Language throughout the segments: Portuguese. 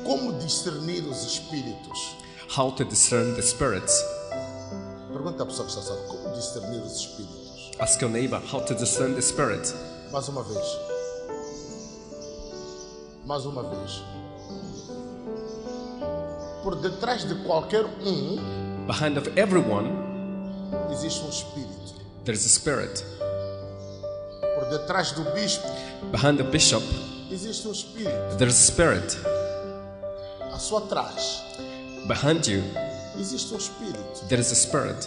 Como discernir os espíritos? How to discern the spirits. Pergunta à pessoa que está só, como discernir os espíritos? Ask your neighbor how to discern the spirit. Mais uma vez. Mais uma vez. Por detrás de qualquer Behind of everyone, existe um espírito. there's a spirit. Por detrás do bispo Behind the bishop, existe um espírito. there's a spirit. À sua trás Behind you, existe um espírito. there is a spirit.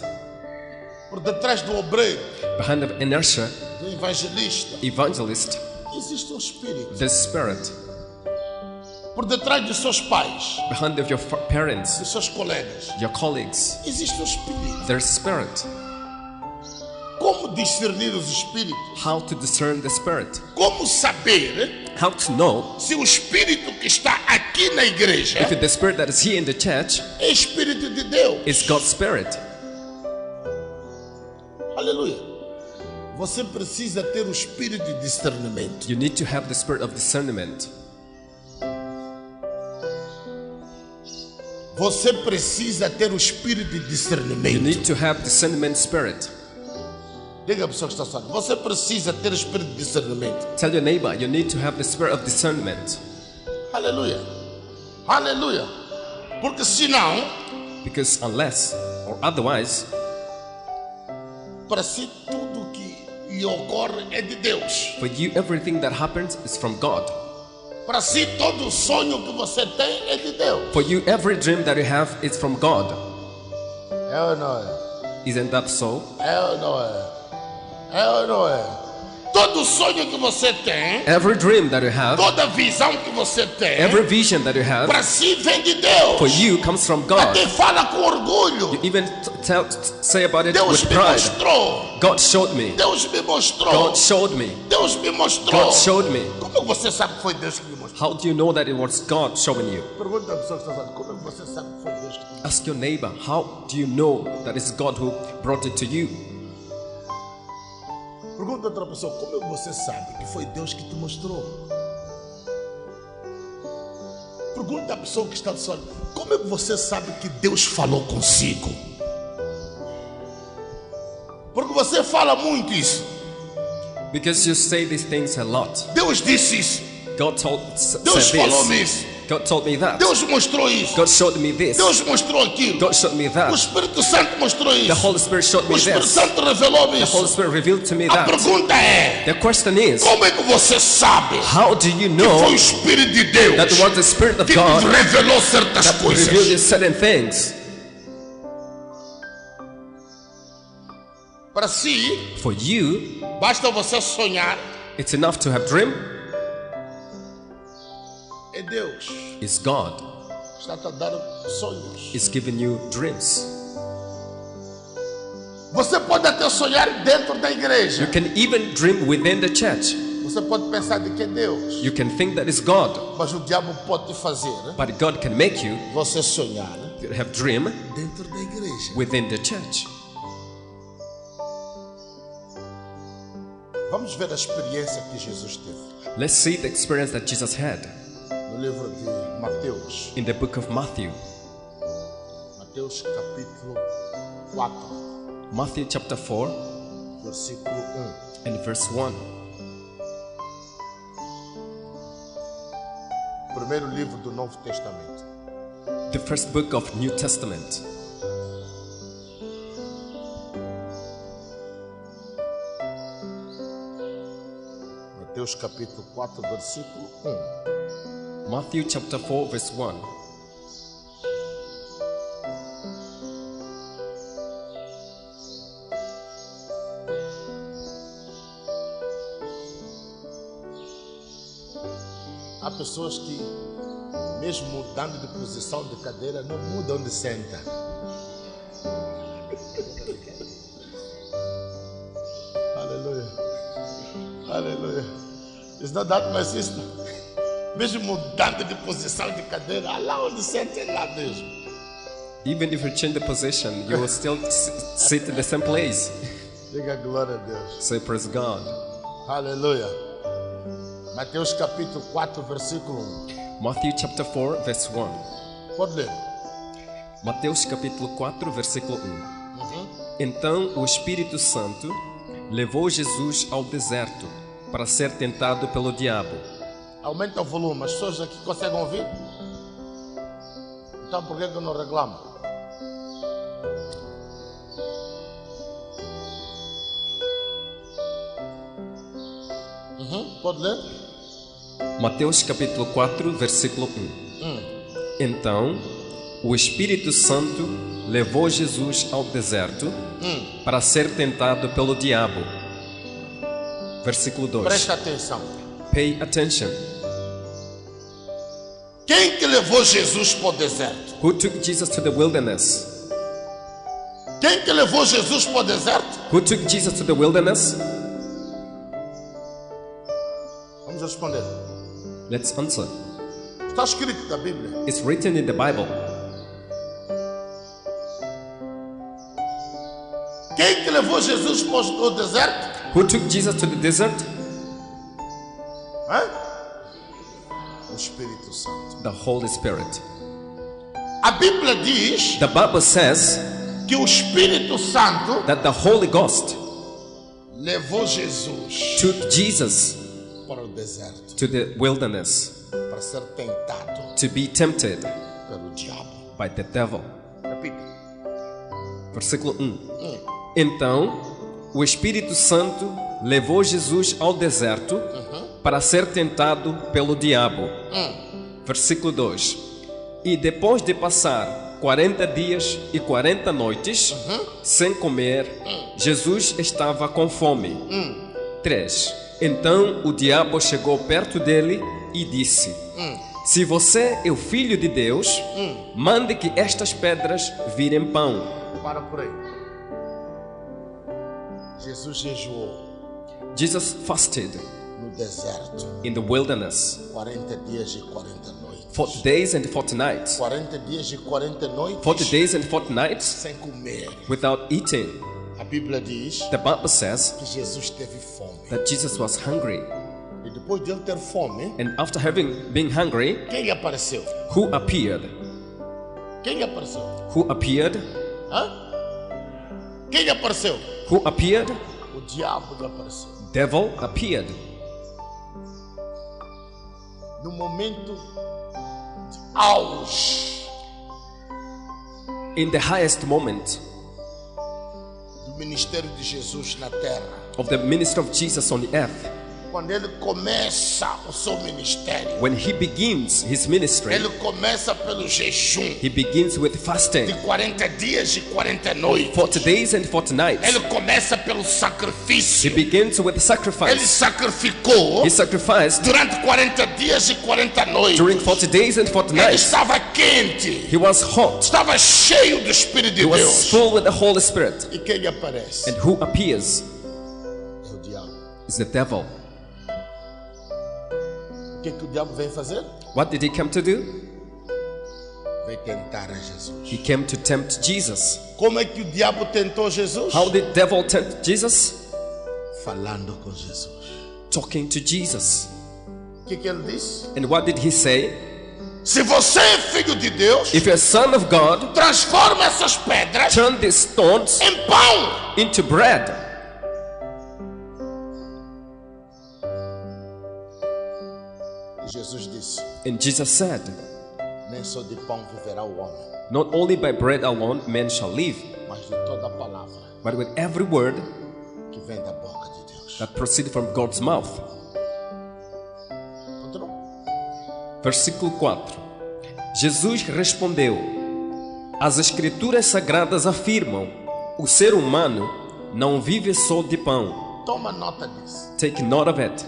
Por detrás do obreiro, Behind the inertia, do evangelista, evangelist, existe um espírito. there's a spirit. Por detrás dos seus pais, Behind of your parents, dos seus colegas, your colleagues, existe um espírito. there's a spirit. Como discernir os espíritos? How to discern the spirit. Como saber How to know se o espírito que está aqui na igreja if the spirit that is here in the church é espírito de Deus? is God's spirit. Aleluia. Você precisa ter o espírito de discernimento. You need to have the spirit of discernment. Você precisa ter o espírito de You discernimento. need to have discernment spirit. Diga a pessoa que está só. Você precisa ter o espírito de discernimento. Tell your neighbor you need to have the spirit of discernment. Aleluia. Aleluia. Porque senão, Because unless or otherwise, para si tudo que lhe ocorre é de Deus. for you everything that happens is from God. Para si todo sonho que você tem é de Deus. For you every dream that you have is from God. É ou não é? Isn't that so? É ou não é? É ou não é? Todo sonho que você tem, Every dream that you have, toda visão que você tem, every vision that you have, para si vem de Deus. for you comes from God. Até fala com orgulho. You even say about it Deus with me pride. mostrou. God showed me. Deus me mostrou. God showed me. Deus me mostrou. God showed me. Como você sabe que foi Deus que me mostrou? How do you know that it was God showing you? Pergunta a pessoa que está falando. Como você sabe que foi Deus que te mostrou? Ask your neighbor, how do you know that it's God who brought it to you? Pergunta a outra pessoa. Como você sabe que foi Deus que te mostrou? Pergunta a pessoa que está do seu lado. Como é que você sabe que Deus falou consigo? Porque você fala muito isso. Because you say these things a lot. Deus disse isso. God said Deus falou-me this. isso. God told me that. Deus mostrou isso. God showed me this. Deus mostrou aquilo. God showed me O that. Espírito Santo mostrou The isso. Holy Spirit showed O me Espírito this. Santo revelou-me The Holy isso. Spirit revealed to me A that. pergunta é: The question is, como é que você sabe how do you que foi o know Espírito de Deus that it was the Spirit of que God te revelou certas that revealed coisas? these certain things? Para si, For you, basta você sonhar. it's enough to have dream. É Deus It's God. está te dando sonhos. It's giving you dreams. Você pode até sonhar dentro da igreja. You can even dream within the church. Você pode pensar de que é Deus. You can think that it's God, Mas o diabo pode te fazer but God can make you você sonhar have dream dentro da igreja. within the church. Vamos ver a experiência que Jesus teve. Let's see the experience that Jesus had No livro de Mateus. in the book of Matthew. Mateus capítulo 4, Matthew chapter 4 versículo 1. and verse 1. Primeiro livro do Novo Testamento. The first book of New Testament. Mateus capítulo 4, versículo 1. Matthew chapter 4 verse 1. Há pessoas que, mesmo mudando de posição de cadeira, não mudam de senta. Aleluia. Aleluia. It's not that my sister. Mesmo mudando de posição de cadeira, lá onde senta é lá mesmo. Even if you change the position, you will still sit in the same place. Diga glória a Deus. Say praise God. Aleluia. Mateus capítulo 4, versículo 1. Matthew chapter 4, verse 1. Pode ler. Mateus capítulo 4, versículo 1. Então o Espírito Santo levou Jesus ao deserto para ser tentado pelo diabo. Aumenta o volume. As pessoas aqui conseguem ouvir? Então por que eu não reclamo? Pode ler? Mateus capítulo 4, versículo 1. Então o Espírito Santo levou Jesus ao deserto para ser tentado pelo diabo. Versículo 2. Presta atenção. Pay attention. Quem que levou Jesus para o deserto? Who took Jesus to the wilderness? Quem que levou Jesus para o deserto? Who took Jesus to the wilderness? Vamos responder. Let's answer. Está escrito na Bíblia. It's written in the Bible. Quem que levou Jesus para o deserto? Who took Jesus to the desert? Hã? O Espírito Santo. The Holy Spirit. A Bíblia diz The Bible says que o Espírito Santo that the Holy Ghost levou Jesus took Jesus para o deserto to the wilderness para ser tentado to be tempted pelo diabo. by the devil. Repita. Versículo 1. Então, o Espírito Santo levou Jesus ao deserto para ser tentado pelo diabo. Versículo 2. E depois de passar 40 dias e 40 noites sem comer, Jesus estava com fome. 3. Então o diabo chegou perto dele e disse: Se você é o Filho de Deus, mande que estas pedras virem pão. Para por aí. Jesus jejuou Jesus fasted no deserto in the wilderness 40 dias e 40 noites. 40 days and 40 nights. 40 dias e 40 noites 40 days and 40 nights sem comer. without eating. A Bíblia diz The Bible says que Jesus teve fome. that Jesus was hungry. E depois de ele ter fome, And after been hungry, quem lhe apareceu? who appeared? Quem lhe apareceu? Who appeared? Hã? Quem lhe apareceu? Who appeared? O diabo lhe apareceu. Devil appeared. No momento de auge In the highest moment do ministério de Jesus na terra, of the ministry of Jesus on the earth, quando ele começa o seu ministério, when he begins his ministry, ele começa pelo jejum he begins with fasting. de 40 dias e 40 noites. 40 days and 40 nights. Ele começa pelo He sacrifício. begins with Ele sacrifice. sacrificou He sacrificed durante 40 dias e 40 noites. during 40 days and 40 Ele nights. estava quente, He was hot. estava cheio do Espírito de He was Deus. full with the Holy Spirit. E quem lhe aparece? And who appears É o diabo. is the devil. O que o diabo vem fazer? What did he come to do? Vem tentar a Jesus. He came to tempt Jesus. Como é que o diabo tentou Jesus? How did devil tempt Jesus? Falando com Jesus. Talking to Jesus. O que ele disse? And what did he say? Se você é filho de Deus, If you're a son of God, transforma essas pedras turn these stones em pão. into bread. E Jesus disse: And Jesus said, nem só de pão viverá o homem, not only by bread alone man shall live, mas de toda a palavra but with every word que vem da boca de Deus. that proceeds from God's mouth. Continua. Versículo 4. Jesus respondeu: As Escrituras Sagradas afirmam: o ser humano não vive só de pão. Toma nota disso. Take note of it.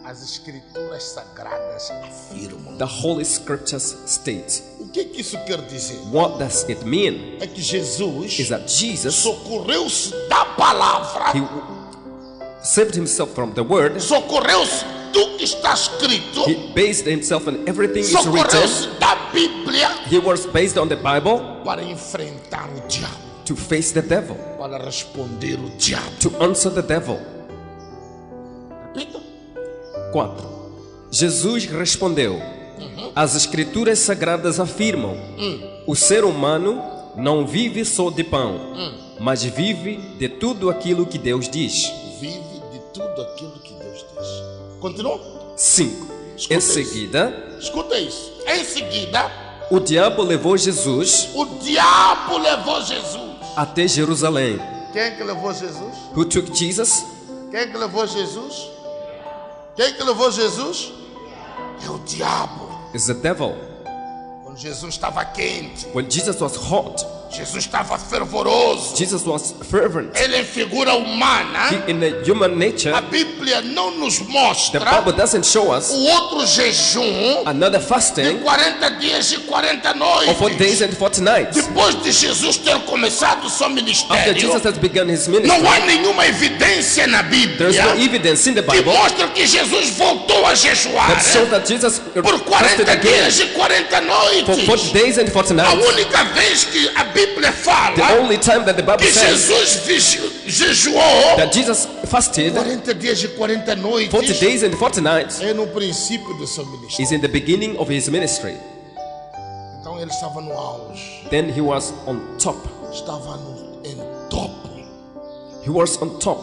As escrituras sagradas afirmam. The Holy Scriptures state. O que isso quer dizer? What does it mean? É que Jesus Is that Jesus, socorreu-se da palavra, he saved himself from the word. socorreu-se do que está escrito, He based himself on everything is written. socorreu-se da Bíblia He was based on the Bible para enfrentar o diabo, to face the devil, para responder o diabo. to answer the devil. Repita. 4. Jesus respondeu: As escrituras sagradas afirmam: o ser humano não vive só de pão, mas vive de tudo aquilo que Deus diz. Vive de tudo aquilo que Deus diz. Continua? 5. Escuta Em isso. seguida, Escuta isso. Em seguida, o diabo levou Jesus o diabo levou Jesus. até Jerusalém. Quem é que levou Jesus? Who took Jesus? Quem é que levou Jesus? Quem é que levou Jesus? É o diabo. Is the devil. Quando Jesus estava quente, When Jesus was hot, Jesus estava fervoroso. Jesus was fervent. Ele é figura humana. In the human nature, A Bíblia não nos the mostra Bible doesn't show us o outro jejum another de fasting 40 dias e 40 noites. of 4 days and 40 nights. Depois de Jesus ter começado o seu After ministério, Jesus has begun his não ministry, há nenhuma evidência na there's no Bíblia evidence in the que Bible mostra que Jesus voltou a jejuar that shows that Jesus por fasted 40 again dias e 40 for noites. 40 days and 40 A nights. única vez que a Bíblia fala The only time that the Bible que says Jesus jejuou that Jesus fasted 40 dias e 40 40 noites days and 40 nights é no princípio do seu ministério. is in the beginning of his ministry. Então ele estava no auge, Then he was on top. estava em topo. He was on top.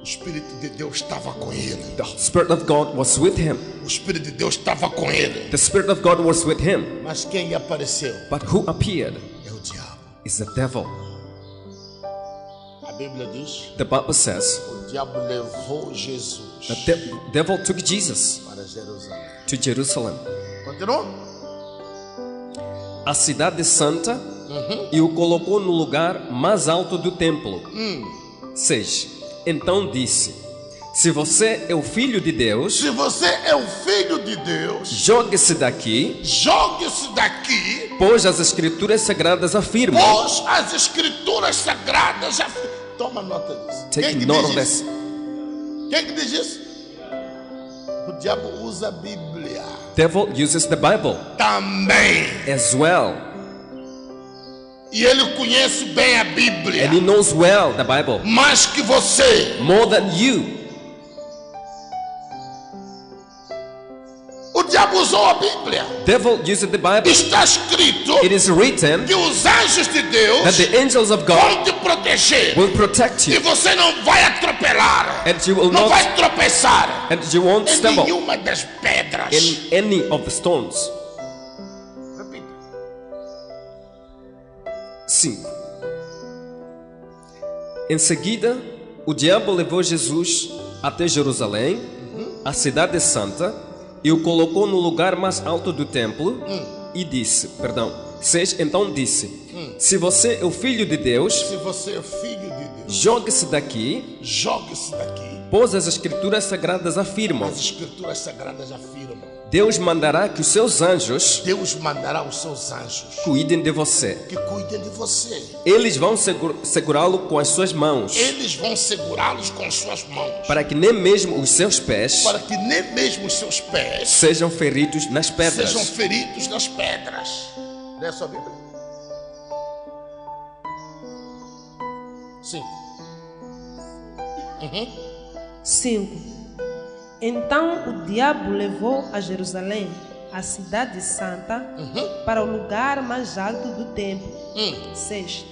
O Espírito de Deus estava com ele. The Spirit of God was with him. O Espírito de Deus estava com ele. The Spirit of God was with him. Mas quem lhe apareceu But who appeared é o diabo. is the devil. A Bíblia diz: The Bible says o diabo levou Jesus the devil took Jesus para Jerusalém. to Jerusalem, Continua? a cidade santa, e o colocou no lugar mais alto do templo. 6. Então disse: se você é o filho de Deus, Se você é o filho de Deus, jogue-se daqui, jogue-se daqui, pois as escrituras sagradas afirmam. pois as escrituras sagradas já. Toma nota disso. Quem Take que note diz of isso? this. Quem que diz isso? O diabo usa a Bíblia Devil uses the Bible também. as well, E ele conhece bem a Bíblia. and he knows well the Bible Mais que você. more than you. O diabo usou a Bíblia. Devil uses the Bible. Está escrito It is written que os anjos de that Deus the angels of God vão te proteger. will protect E you, você não vai atropelar. and you will Não not, vai tropeçar and you won't em stumble nenhuma das pedras. in any of the stones. Repita. 5. Em seguida, o diabo levou Jesus até Jerusalém, a cidade santa, e o colocou no lugar mais alto do templo e disse, 6, então disse: se você é o filho de Deus, Se você é filho de Deus, jogue-se daqui, jogue-se daqui. pois as escrituras sagradas afirmam: As escrituras sagradas afirmam: Deus mandará que os seus anjos Deus mandará os seus anjos cuidem de você. que cuidem de você. Eles vão segurá-lo com as suas mãos, Eles vão segurá-los com suas mãos, para que nem mesmo os seus pés para que nem mesmo os seus pés sejam feridos nas pedras. sejam feridos nas pedras. Lê a sua Bíblia. Sim. 5. Então o diabo levou a Jerusalém, a cidade santa, para o lugar mais alto do templo. 6.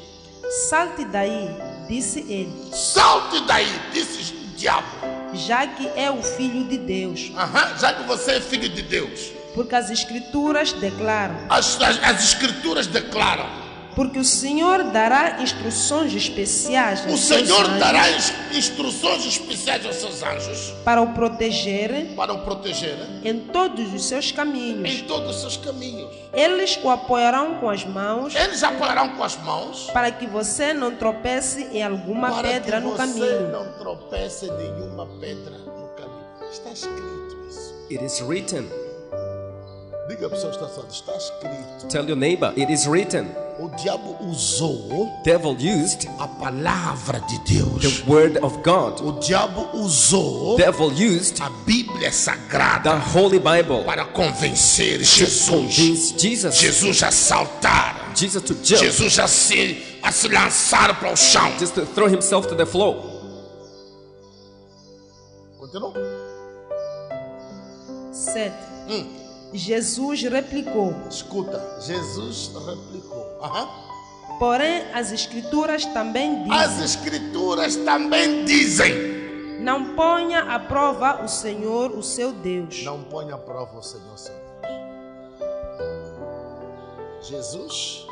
Salte daí, disse ele, Salte daí, disse o diabo. já que é o filho de Deus, Já que você é filho de Deus. porque as escrituras declaram, As escrituras declaram. porque o Senhor dará instruções especiais O aos seus Senhor anjos dará instruções especiais aos seus anjos para o protegerem para o proteger em todos os seus caminhos. em todos os seus caminhos. Eles o apoiarão com as mãos Eles apoiarão com as mãos para que você não tropece em alguma para pedra que no você caminho. não tropece em nenhuma pedra no caminho. Está escrito isso. It is written. Diga a pessoa que está falando, está escrito. Tell your neighbor, it is written. O diabo usou Devil used a palavra de Deus. the word of God. O diabo usou Devil used a Bíblia Sagrada the Holy Bible para convencer to Jesus. convince Jesus. Jesus a saltar. Jesus to jump, Jesus a se lançar para o chão. just to throw himself to the floor. Continua. 7. Jesus replicou: Escuta, Jesus replicou. Aham. porém as escrituras também As dizem: escrituras também dizem. não ponha à prova o Senhor, o seu Deus. Não ponha à prova o Senhor seu Deus. Jesus,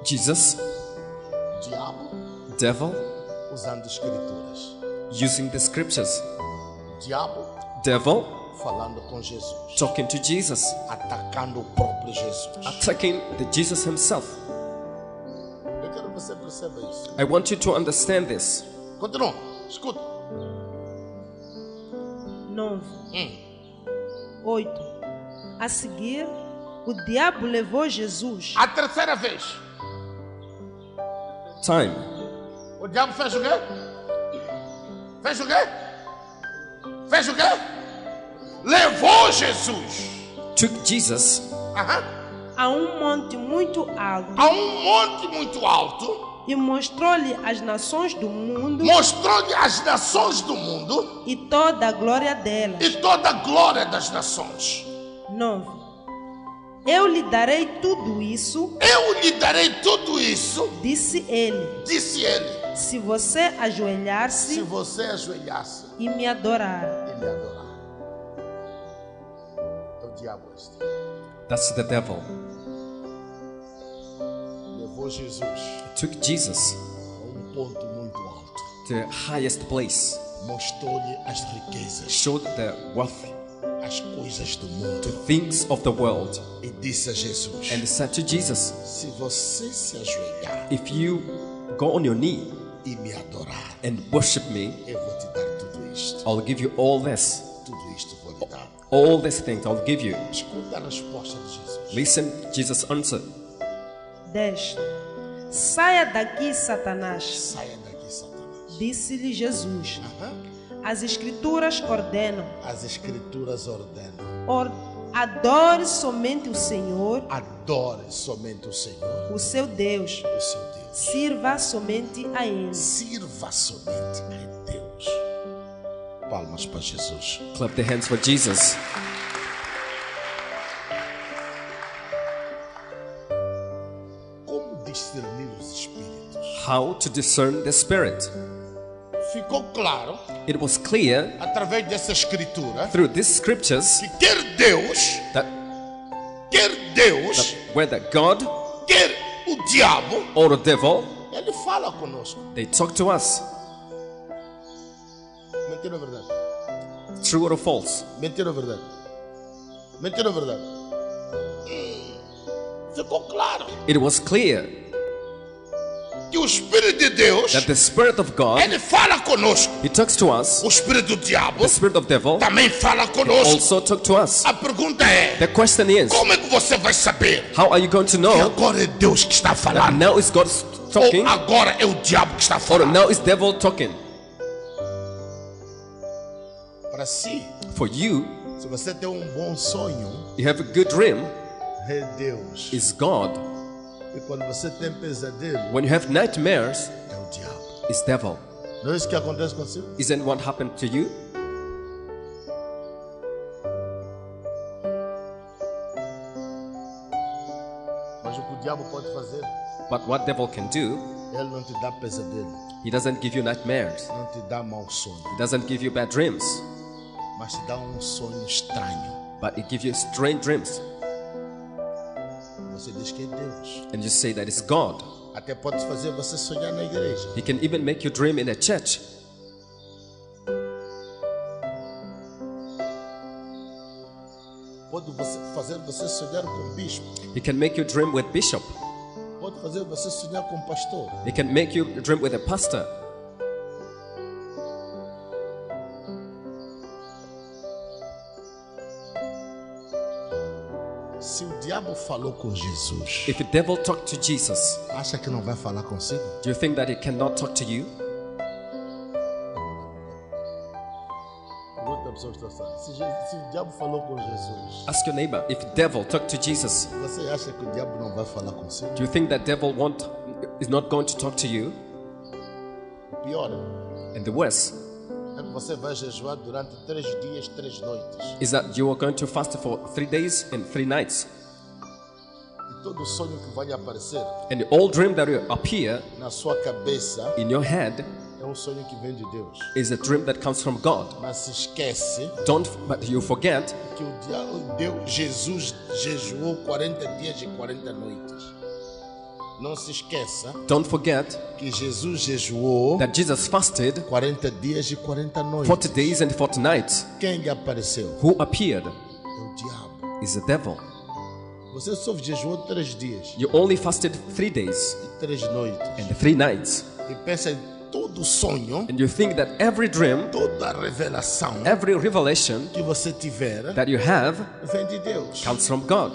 Jesus, diabo, devil, usando escrituras. using the scriptures. Diabo Devil, falando com Jesus. talking to Jesus, Atacando o próprio Jesus. attacking the Jesus himself. Eu quero que você perceba isso. I want you to understand this. Continua, escuta. 9. 8. A seguir, o diabo levou Jesus. A terceira vez. Time. O diabo fez o quê? Fez o quê? Fez o quê? Levou Jesus. Took Jesus Aham. A um monte muito alto A um monte muito alto. e mostrou-lhe as nações do mundo Mostrou-lhe as nações do mundo e toda a glória delas. e toda a glória das nações. 9. Eu lhe darei tudo isso, Eu lhe darei tudo isso, disse ele, disse ele, se você se ajoelhar-se você ajoelhasse e me adorar. e me adorar. É o diabo este. That's the devil. Levou Jesus Took Jesus a um ponto muito alto. to the highest place. Mostrou-lhe as riquezas, Showed the wealth, as coisas do mundo. things of the world. E disse a Jesus, And said to Jesus, se você se ajoelhar if you go on your knee e me adorar, and worship me, eu vou te dar tudo isto. I'll give you all this. Tudo isto vou lhe dar. All these things I'll give you. Escuta a resposta de Jesus. Listen, Jesus answered, 10. Saia daqui, Satanás, Saia daqui, Satanás. disse-lhe Jesus. Aham. As escrituras ordenam: As escrituras ordenam. adore somente o Senhor, Adore somente o Senhor, o seu Deus. o seu Deus. Sirva somente a Ele. Sirva somente a Deus. Palmas para Jesus. clap the hands for Jesus. Como discernir os espíritos? How to discern the spirit. Ficou claro, It was clear através dessa escritura, through these scriptures que quer Deus, that whether God quer o diabo, or the devil, ele fala conosco. they talk to us. Mentira ou verdade? True or false? Mentira ou verdade? Mentira ou verdade? Ficou claro It was clear que o Espírito de Deus, that the Spirit of God, ele fala conosco. He talks to us. O Espírito do diabo The Spirit of devil também fala conosco. also talk to us. A pergunta é: The question is, como é que você vai saber how are you going to que know agora é Deus que está that falando? now is God talking Ou agora é o diabo que está or falando? now is devil talking? Para si, For you, se você tem um bom sonho, you have a good dream, é Deus. is God. E quando você tem pesadelo, When you have nightmares, é o diabo. is devil. Não é isso que acontece consigo? Isn't what happened to you? Mas o que o diabo pode fazer, But what devil can do, ele não te dá pesadelo, he doesn't give you nightmares. não te dá mau sonho, He doesn't give you bad dreams, mas te dá um sonho estranho. but he gives you strange dreams. Você diz que é Deus. And you say that it's God. Até pode fazer você sonhar na igreja. He can even make you dream in a church. Pode fazer você sonhar com o bispo. He can make you dream with bishop. Pode fazer você sonhar com o pastor. He can make you dream with a pastor. Se o diabo falou com Jesus, If the devil talked to Jesus, acha que não vai falar consigo? do you think that he cannot talk to you? Pergunta a pessoa que está falando. Se o diabo falou com Jesus, Ask your neighbor, if the devil talked to Jesus, você acha que o diabo não vai falar consigo? do you think that devil is not going to talk to you? Pior And the worst, é que você vai jejuar durante 3 dias, 3 noites. is that you are going to fast for 3 days and 3 nights. E todo sonho que vai aparecer And all dream that will appear na sua cabeça in your head é sonho que vem de Deus. is a dream that comes from God. Mas se esquece But you forget que Jesus jejuou 40 dias e 40 noites. Não se esqueça don't forget que Jesus jejuou that Jesus fasted 40 dias e 40 noites. 40 days and 40 nights. Quem lhe apareceu? Who appeared É o diabo. is the devil. Você só jejuou 3 dias You only fasted 3 days e 3 noites. and 3 nights. E pensa em todo sonho, And you think that every dream, toda revelação every revelation que você tiver that you have vem de Deus. comes from God.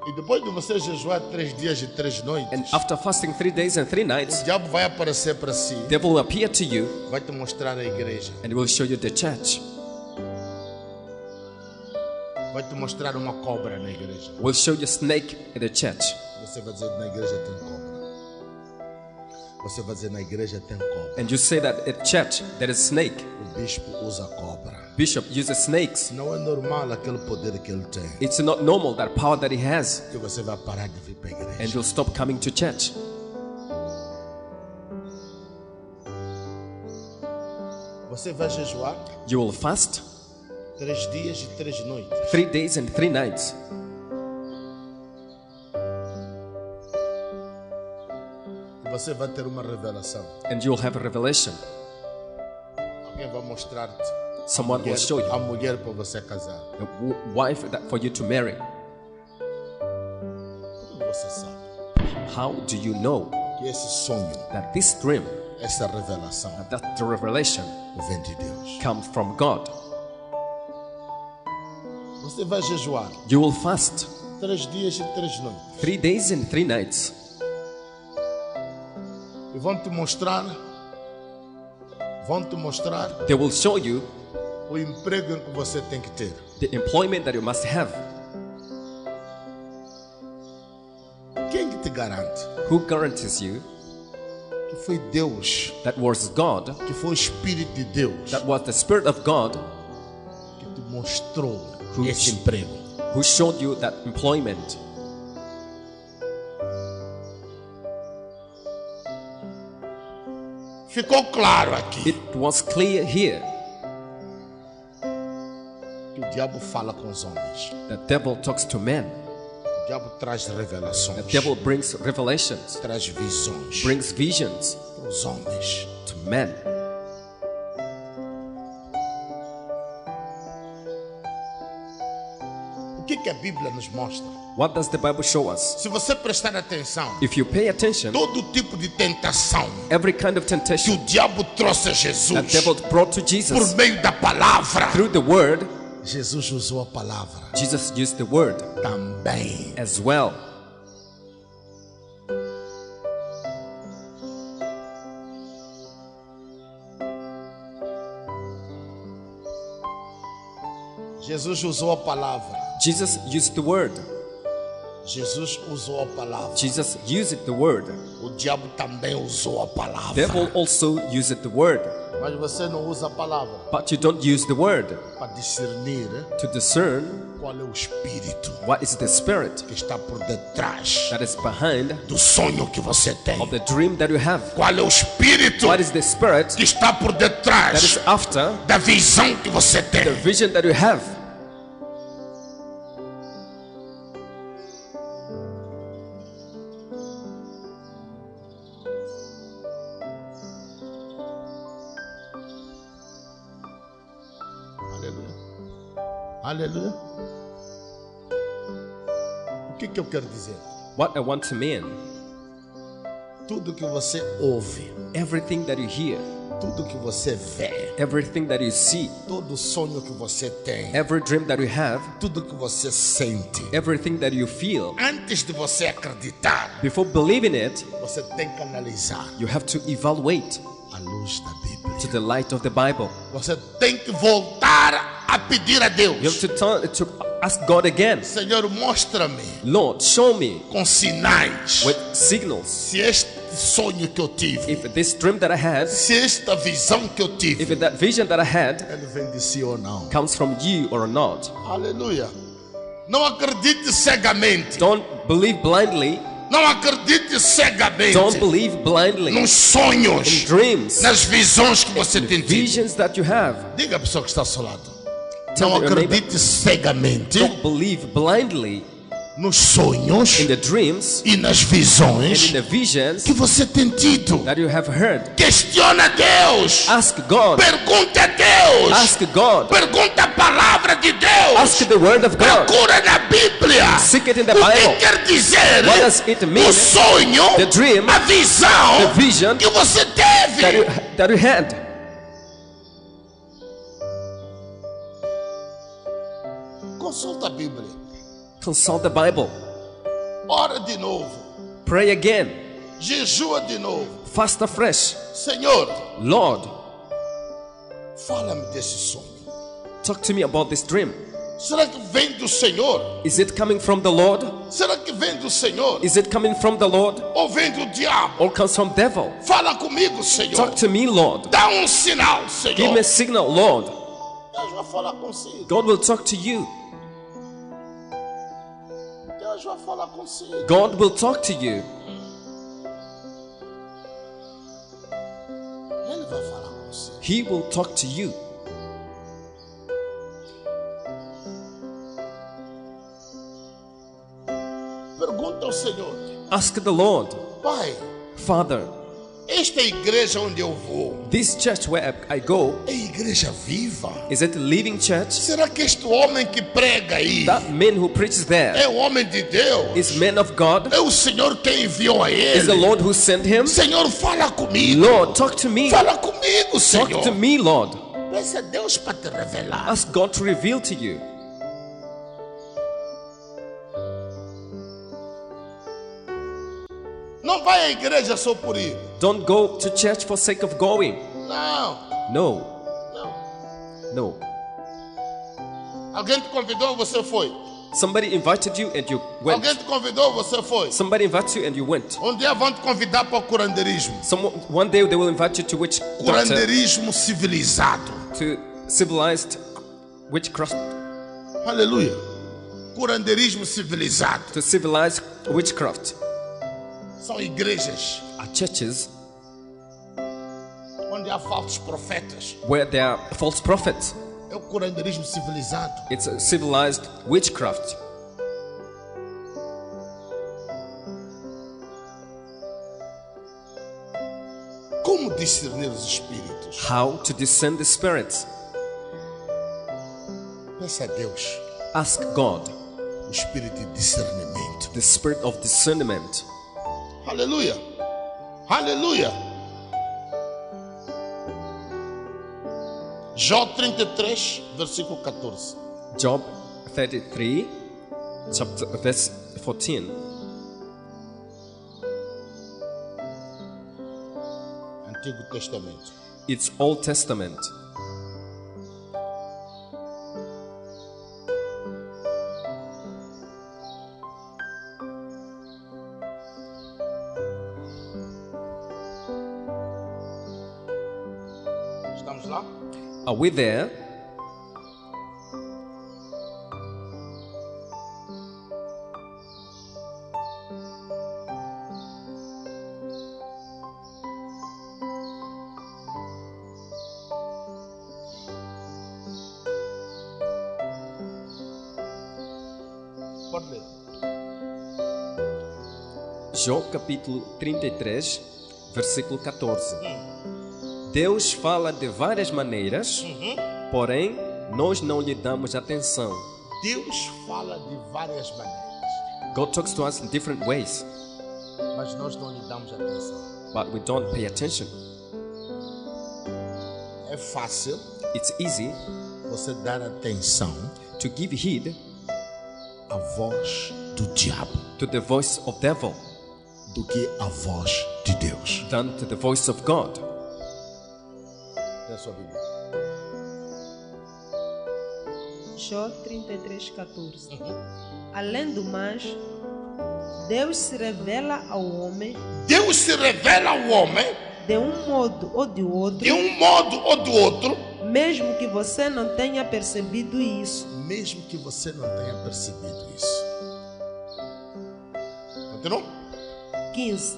E depois de você jejuar 3 dias e 3 noites, And after fasting 3 days and 3 o nights, diabo vai aparecer para si, devil will appear to you vai te mostrar a igreja, and will show you the church. vai te mostrar uma cobra na igreja. Will show you a snake in the church. Você vai dizer, na igreja tem cobra. Você vai dizer, na igreja tem cobra. And you say that at church there is snake. O bispo usa cobra. Bishop uses snakes. Não é normal aquele poder que ele tem. It's not normal, that power that he has, Que você vai parar de vir para a igreja. and you'll stop coming to church. Você vai jejuar You will fast 3 dias e 3 noites. 3 days and 3 nights. E você vai ter uma revelação. And you'll have a revelation. Alguém vai mostrar-te Someone will show a you mulher para você casar. a wife for you to marry. Como você sabe How do you know que esse sonho, that this dream, essa revelação that the revelation vem de Deus? comes from God? Você vai jejuar You will fast 3 dias e 3 noites. 3 days and 3 nights. E vão te mostrar They will show you o emprego que você tem que ter. the employment that you must have. Quem que te garante Who guarantees you que foi Deus, that was God, que foi o Espírito de Deus that was the Spirit of God que te mostrou Who- esse emprego? who showed you that employment? Ficou claro aqui It was clear here. que o diabo fala com os homens. The devil talks to men. O diabo traz revelações, The devil brings revelations, traz visões brings visions para os homens. to men. O que a Bíblia nos mostra? What does the Bible show us? Se você prestar atenção, If you pay attention, todo tipo de tentação every kind of que o temptation diabo trouxe a that Jesus devil brought to por Jesus meio da palavra, through the word, Jesus usou a palavra Jesus used the word também. as well. Jesus usou a palavra. Jesus used the word. Jesus usou a palavra. Jesus used the word. O diabo também usou a palavra. Devil also used the word. Mas você não usa a palavra But you don't use the word para discernir to discern qual é o espírito what is the spirit que está por detrás that is behind do sonho que você tem. of the dream that you have. Qual é o espírito What is the spirit que está por that detrás is after da visão que você the tem. vision that you have? Aleluia. Aleluia. O que eu quero dizer? What I want to mean, Tudo que você ouve, everything that you hear, tudo que você vê, everything that you see, todo sonho que você tem, every dream that you have, tudo que você sente, everything that you feel, antes de você acreditar, before believing it, você tem que analisar you have to evaluate a luz da Bíblia. to the light of the Bible. Você tem que voltar a pedir a You have Deus. to ask God again, Senhor, mostra-me Lord, show me com sinais with signals se sonho que eu tive, if this dream that I had, se esta visão que eu tive, if that vision that I had ele vem de si ou não. comes from you or not. Aleluia. Não acredite cegamente. Don't believe blindly. Não acredite cegamente Don't believe blindly nos sonhos, in dreams, nas visões que você tem tido. visions that you have. Diga a pessoa que está ao seu lado. Tell Não your neighbor, acredite cegamente don't believe blindly nos sonhos in the dreams e nas and in visões the visions que você tem tido. that you have heard. Questiona Deus. Ask God. Pergunta a Deus. Ask God. Pergunta a palavra de Deus. Ask the word of God. Procura na Bíblia. Seek it in the O que Bible. quer dizer What does it mean? o sonho, The dream, a visão the vision que você teve? that you had. Consulta a Bíblia. Consult the Bible. Ora de novo. Pray again. Jejua de novo. Fast afresh. Senhor, Lord, fala-me desse sonho. talk to me about this dream. Será que vem do Senhor? Is it coming from the Lord? Será que vem do Senhor? Is it coming from the Lord? Ou vem do diabo? Or comes from devil? Fala comigo, Senhor. Talk to me, Lord. Dá um sinal, Give me a Senhor. signal, Lord. Deus vai falar consigo. God will talk to you. Deus vai falar consigo. God will talk to you. Ele vai falar consigo. He will talk to you. Pergunta ao Senhor. Ask the Lord, Pai, Father, esta igreja onde eu vou this church where I go, é igreja viva? is it a living church? Será que este homem que prega aí That man who preaches there é o homem de Deus? is man of God? É o Senhor quem enviou a Is the ele? Lord who sent him? Senhor, fala comigo. Lord, talk to me. Fala comigo, Talk to Senhor. me, Lord. Peça a Deus para te revelar. Ask God to reveal to you. Não vai à igreja só por ir. Don't go to church for sake of going. Não, No, não. no. Alguém te convidou, você foi. Somebody invited you and you went. Alguém te convidou, você foi. Somebody invites you and you went. Um dia vão te convidar para o curandeirismo. One day they will invite you to witch doctor, Curandeirismo civilizado. to civilized witchcraft, Aleluia. Curandeirismo civilizado. to civilized witchcraft. São igrejas Are churches onde há falsos profetas. where there are false prophets. É o curandeirismo civilizado. It's a civilized witchcraft. Como discernir os espíritos? How to discern the spirits? Peça a Deus Ask God, o espírito de discernimento. the spirit of discernment. Aleluia. Aleluia. Jó 33, versículo 14. Job 33, chapter verse 14. Antigo Testamento. It's Old Testament. Estamos lá? Are we there? Pode ler. Jó capítulo 33, versículo 14. Deus fala de várias maneiras, porém nós não lhe damos atenção. Deus fala de várias maneiras, God talks to us in different ways, mas nós não lhe damos atenção. but we don't pay attention. É fácil It's easy você dar atenção to give heed à voz do diabo to the voice of devil do que à voz de Deus. than to the voice of God. É a sua Bíblia. Jó 33, 14. Além do mais, Deus se revela ao homem Deus se revela ao homem de um modo ou de outro, de um modo ou do outro, mesmo que você não tenha percebido isso. mesmo que você não tenha percebido isso. Continua? 15.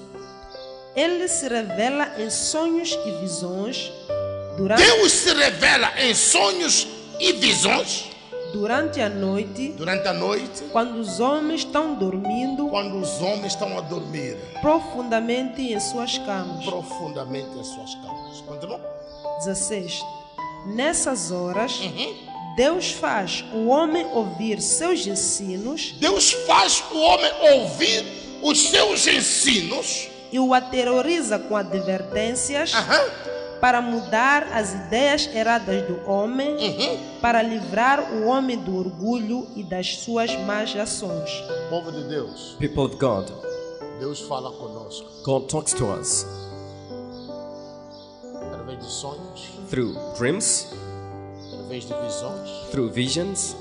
Ele se revela em sonhos e visões durante Deus se revela em sonhos e visões a noite, durante a noite, quando os homens estão dormindo quando os homens estão a dormir profundamente em suas camas. profundamente em suas camas. Continua? 16. Nessas horas, Deus faz o homem ouvir seus ensinos Deus faz o homem ouvir os seus ensinos e o aterroriza com advertências para mudar as ideias erradas do homem, para livrar o homem do orgulho e das suas más ações. Povo de Deus, People of God, Deus fala conosco God talks to us através de sonhos, through dreams, através de visões, through visions,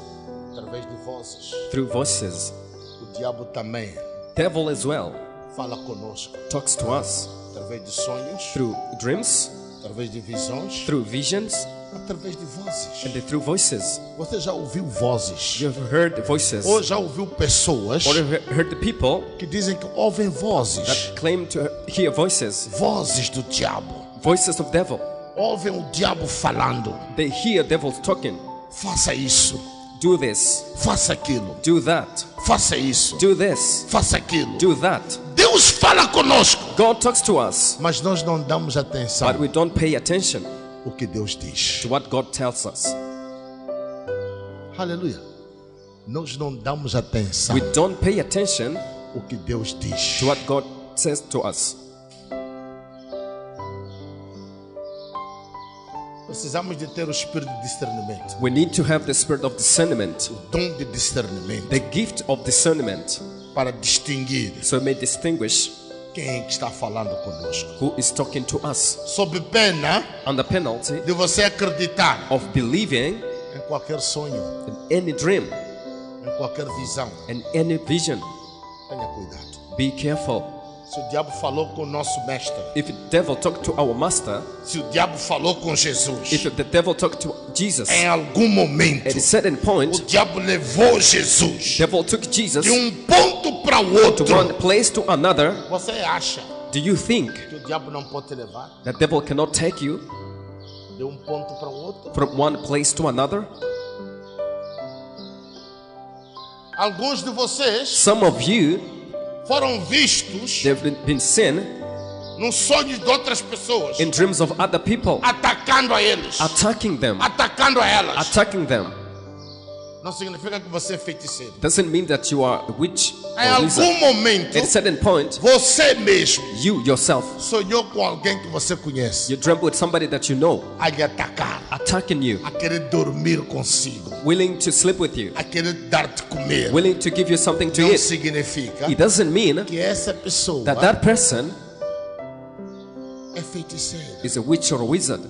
através de vozes. through voices. O diabo também Devil as well fala conosco talks to us através de sonhos, through dreams, através de visões, through visions, através de vozes. and through voices. Você já ouviu vozes? You have heard voices, Ou já ouviu pessoas or have heard the people que dizem que ouvem vozes, that claim to hear voices, vozes do diabo. voices of devil. Ouvem o diabo falando. They hear devils talking. Faça isso, Do this, faça aquilo, do that, faça isso, do this, faça aquilo. do that. Deus fala conosco, God talks to us, mas nós não damos atenção but we don't pay attention ao que Deus diz. to what God tells us. Aleluia. Nós não damos atenção We don't pay attention ao que Deus diz. to what God says to us. Precisamos de ter o espírito de discernimento, We need to have the spirit of discernment, o dom de discernimento, the gift of discernment, para distinguir so we may distinguish quem é que está falando conosco. who is talking to us, Sob pena under penalty de você acreditar of believing em qualquer sonho, in any dream em qualquer visão. and any vision. Tenha cuidado. Be careful. Se o diabo falou com o nosso mestre, If the devil talked to our master, se o diabo falou com Jesus, if the devil talked to Jesus, em algum momento at a certain o point, diabo levou Jesus devil took Jesus de um ponto para o to outro. one place to another. Você acha Do you think que o diabo não pode te levar the devil cannot take you de um ponto para o outro? from one place to another? Alguns de vocês Some of you, foram vistos they've been seen nos sonhos de outras pessoas, in dreams of other people, atacando a eles, attacking them, atacando a elas. attacking them. Não significa que você é feiticeiro. Doesn't mean that you are a witch Em or algum wizard. momento, At a certain point, você mesmo you yourself, sonhou com alguém que você conhece you dreamt with somebody that you know, a lhe atacar, attacking you, a querer dormir consigo, willing to sleep with you, a querer dar-te comer. willing to give you something to Não eat. significa It doesn't mean que essa pessoa that that person é feiticeira. is a witch or a wizard.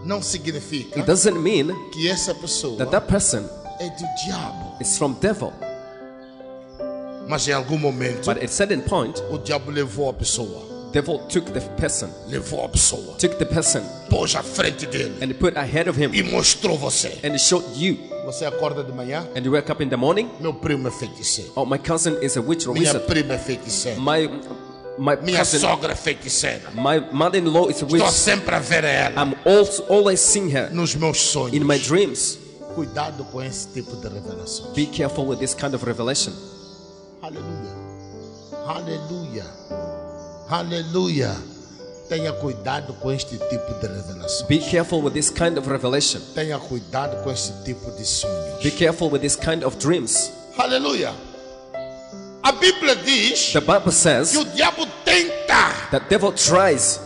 Não significa It doesn't mean que essa pessoa that that person é do diabo. is from devil. Mas em algum momento But at a certain point, o diabo levou a pessoa, devil took the person, took the person pôs à frente dele and put ahead of him e mostrou você. and he showed you. Você acorda de manhã, And you wake up in the morning, meu primo é feiticeiro, oh, my cousin is a witch or minha wizard. prima é feiticeira, My minha cousin, sogra é feiticeira. my mother-in-law is a Estou witch. sempre a ver ela I'm also always seeing her nos meus sonhos. in my dreams. Cuidado com esse tipo de revelações. Be careful with this kind of revelation. Aleluia. Aleluia. Aleluia. Tenha cuidado com este tipo de revelação. Be careful with this kind of revelation. Tenha cuidado com este tipo de sonhos. Be careful with this kind of dreams. Aleluia. A Bíblia diz The Bible says que o diabo tenta that devil tries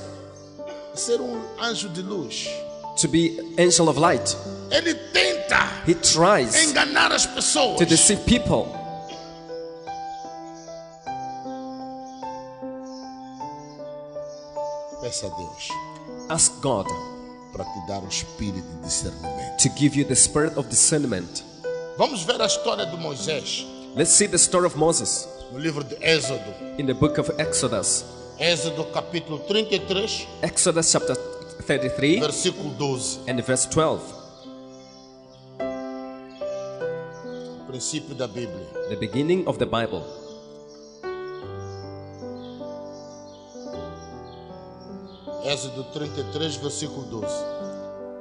ser anjo de luz. to be angel of light. Ele tenta He tries enganar as pessoas. to deceive people. Peça a Deus Ask God para te dar o espírito de discernimento. to give you the spirit of discernment. Vamos ver a história de Moisés. Let's see the story of Moses No livro de Êxodo. in the book of Exodus. Êxodo capítulo 33, Exodus chapter 33 versículo 12. and verse 12. O princípio da Bíblia. The beginning of the Bible. Êxodo 33, versículo 12.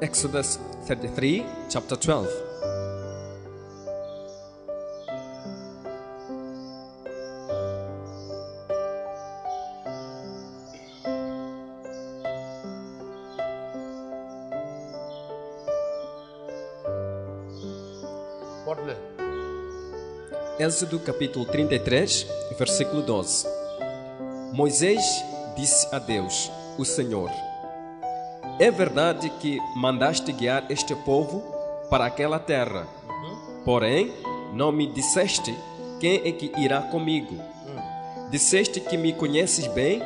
Exodus 33 chapter 12. Pode ler. Êxodo capítulo 33, versículo 12. Moisés disse a Deus, o Senhor: é verdade que mandaste guiar este povo para aquela terra, porém não me disseste quem é que irá comigo. Disseste que me conheces bem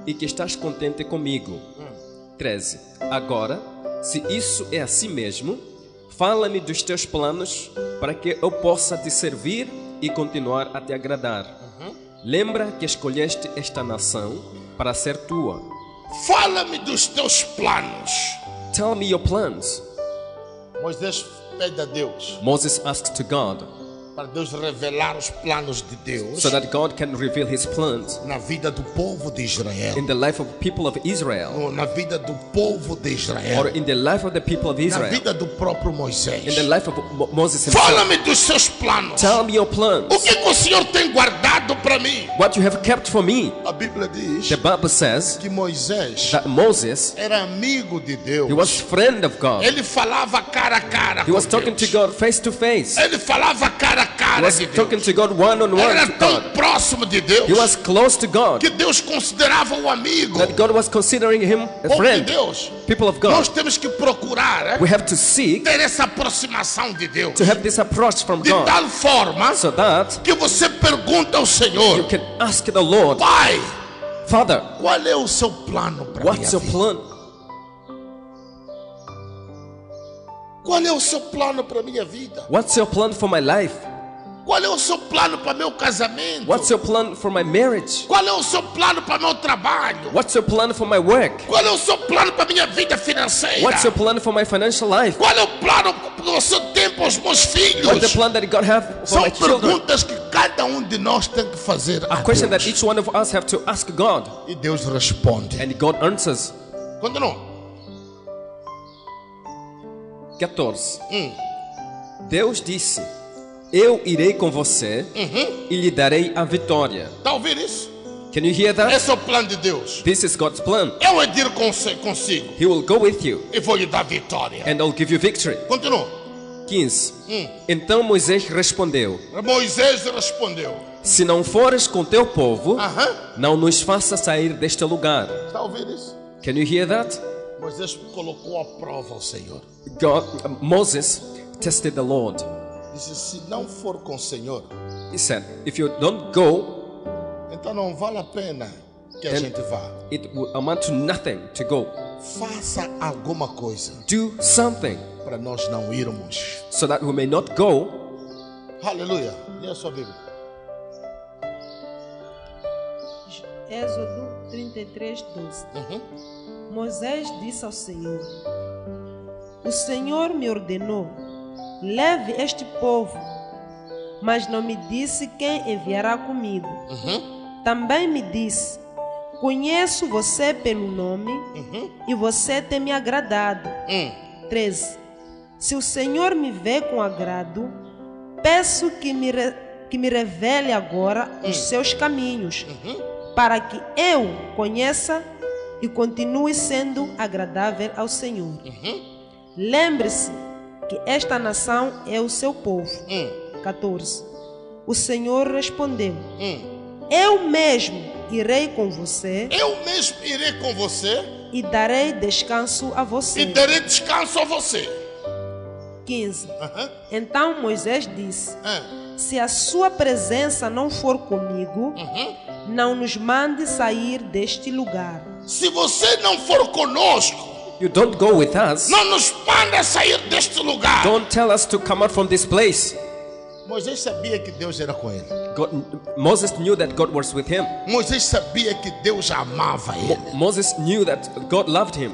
e que estás contente comigo. 13. Agora, se isso é assim mesmo, fala-me dos teus planos para que eu possa te servir e continuar a te agradar. Lembra que escolheste esta nação para ser tua. Fala-me dos teus planos. Tell me your plans. Moisés pede a Deus Moses asked to God para Deus revelar os planos de Deus so that God can reveal his plans na vida do povo de Israel. in the life of people of Israel, Ou na vida do povo de Israel. or in the life of the people of Na Israel, vida do próprio Moisés. in the life of Moses himself. Fala-me dos seus planos. Tell me your plans. O que o Senhor tem guardado para mim? What you have kept for me. A Bíblia diz The Bible says que Moisés that Moses, era amigo de Deus. he was friend of God. Ele falava cara a cara He com was talking to Deus. God face to face. Ele falava cara a He cara was de Deus. talking to God one on one Era to tão God. próximo de Deus He was close to God que Deus considerava o amigo. that God was considering him a Povo de friend. Deus. People of Nós God, temos que procurar we have to seek ter essa aproximação de Deus. to have this approach from De God tal forma so that que você pergunta ao you Senhor: can ask the Lord, Pai, Father, qual é o seu plano para minha what's your vida? plan? Qual é o seu plano para minha vida? What's your plan for my life? Qual é o seu plano para meu casamento? What's your plan for my marriage? Qual é o seu plano para meu trabalho? What's your plan for my work? Qual é o seu plano para minha vida financeira? What's your plan for my financial life? Qual é o plano que você tem para os meus filhos? What's the plan that God have for São my children? perguntas que cada um de nós tem que fazer a Question that Deus. each one of us have to ask God, E Deus responde. and God answers. Continua. 14. Deus disse: eu irei com você e lhe darei a vitória. Está a ouvir isso? Can you hear that? Esse é o plano de Deus. This is God's plan. Eu hei de ir consigo He will go with you e vou lhe dar vitória. and I'll give you victory. Continua. 15. Então Moisés respondeu: Moisés respondeu. se não fores com teu povo, Aham. não nos faça sair deste lugar. Está a ouvir isso? Can you hear that? Moisés colocou à prova ao Senhor. Moses tested the Lord. Disse: se não for com o Senhor, He said, if you don't go, então não vale a pena que a Then- gente vá. it will amount to nothing to go. Faça alguma coisa Do something para nós não irmos. so that we may not go. Aleluia. Lê a sua Bíblia. Êxodo 33, 12. Moisés disse ao Senhor: o Senhor me ordenou, leve este povo, mas não me disse quem enviará comigo. Também me disse: conheço você pelo nome e você tem me agradado. 13. Se o Senhor me vê com agrado, peço que me revele agora os seus caminhos, para que eu conheça e continue sendo agradável ao Senhor. Lembre-se que esta nação é o seu povo. 14. O Senhor respondeu: eu mesmo irei com você Eu mesmo irei com você e darei descanso a e você. darei descanso a você. 15. Então Moisés disse: se a sua presença não for comigo, não nos mande sair deste lugar. Se você não for conosco, You don't go with us. não nos manda sair deste lugar. Don't tell us to come out from this place. Moisés sabia que Deus era com ele. Moses knew that God was with him. Moisés sabia que Deus amava ele. Moses knew that God loved him.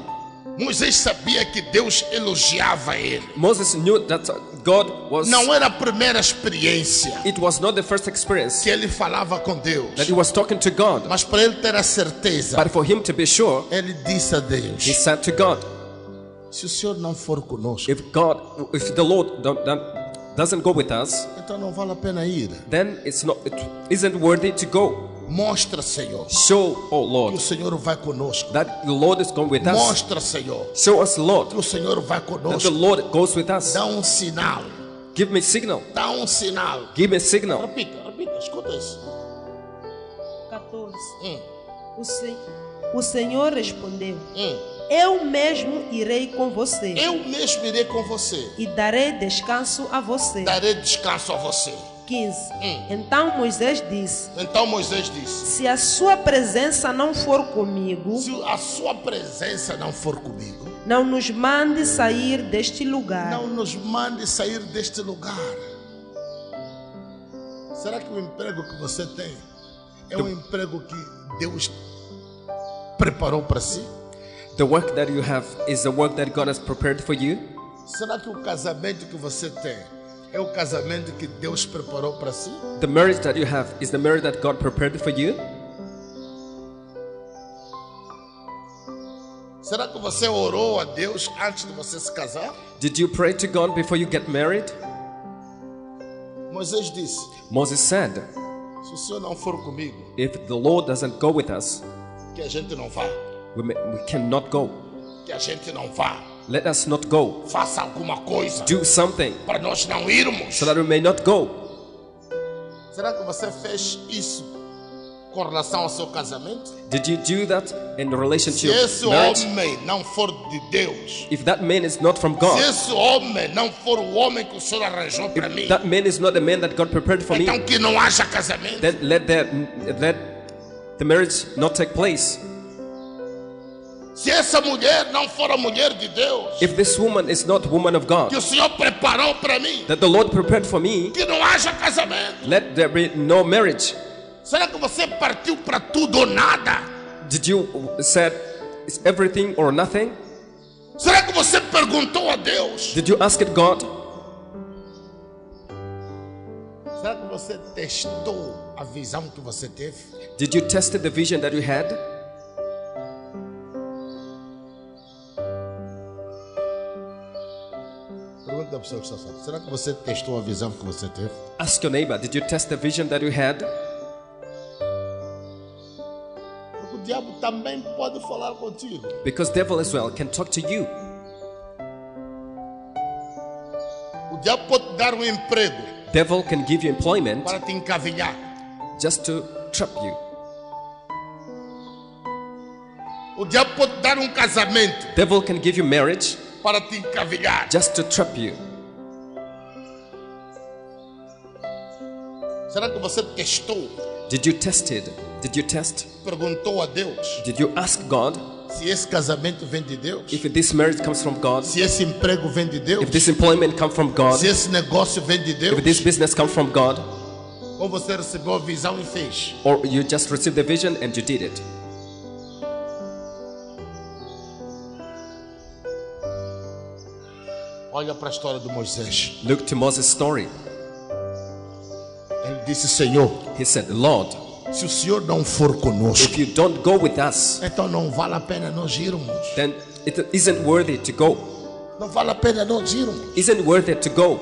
Moisés sabia que Deus elogiava ele. Moses knew that God was. Não era a primeira experiência It was not the first experience que ele falava com Deus. that he was talking to God. Mas para ele ter a certeza, But for him to be sure, ele disse a he Deus: said to God, se o Senhor não for conosco, if the Lord doesn't go with us, então não vale a pena ir. then it isn't worthy to go. Mostra, Senhor, Show, oh que o Lord, Senhor vai conosco. that the Lord is going with us. Mostra, Senhor, Show us, Lord, que o Senhor vai that the conosco. Lord goes with us. Dá um sinal. Give me signal. Dá um sinal. Give me signal. Repita, escuta isso. 14. Hum. O Senhor respondeu: Hum. Eu mesmo irei com você Eu mesmo irei com você. e darei descanso a você. Darei descanso a você. 15. Então Moisés disse: Então Moisés disse: Se a sua presença não for comigo, se a sua presença não for comigo, não nos mande sair deste lugar. não nos mande sair deste lugar. Será que o emprego que você tem é um emprego que Deus preparou para si? The work that you have is the work that God has prepared for you. Será que o casamento que você tem é o casamento que Deus preparou para si? The marriage that you have is the marriage that God prepared for you. Será que você orou a Deus antes de você se casar? Did you pray to God before you get married? Moisés disse: Moses said, se o Senhor não for comigo, if the Lord doesn't go with us, que a gente não vá. we cannot go. Que a gente não vá. Let us not go. Faça alguma coisa Do something para nós não irmos. so that we may not go. Será que você fez isso com relação ao seu casamento? Did you do that in relation to Se your esse marriage? homem não for de Deus, If that man is not from se God, esse homem não for o homem que o Senhor arranjou para mim, if that man is not the man that God prepared for me, então que não haja casamento. then let the marriage not take place. Se essa mulher não for a mulher de Deus, If this woman is not woman of que God, o Senhor preparou para mim, that the Lord prepared for me, que não haja casamento. let there be no marriage. Será que você partiu para tudo ou nada? Did you said it's everything or nothing? Será que você perguntou a Deus? Did you ask it God? Será que você testou a visão que você teve? Did you test the vision that you had? Pergunta da pessoa que está falando. Será que você testou a visão que você teve? Ask your neighbor, did you test the vision that you had? Porque o diabo também pode falar contigo. Because devil as well can talk to you. O diabo pode te dar um emprego Devil can give you employment para te encavilhar. just to trap you. O diabo pode te dar um casamento Devil can give you marriage para te encavilhar. just to trap you. Será que você testou? Did you test it? Did you test? Perguntou a Deus Did you ask God se esse casamento vem de Deus? if this marriage comes from God? Se esse emprego vem de Deus? If this employment comes from God? Se esse negócio vem de Deus? If this business comes from God? Ou você recebeu a visão e fez? Or you just received the vision and you did it? Olha para a história de Moisés. Look to Moses' story. Ele disse: Senhor, He said, Lord, se o Senhor não for conosco, if you don't go with us, então não vale a pena nós irmos. then it isn't worthy to go. Não vale a pena nós irmos. Isn't worthy to go.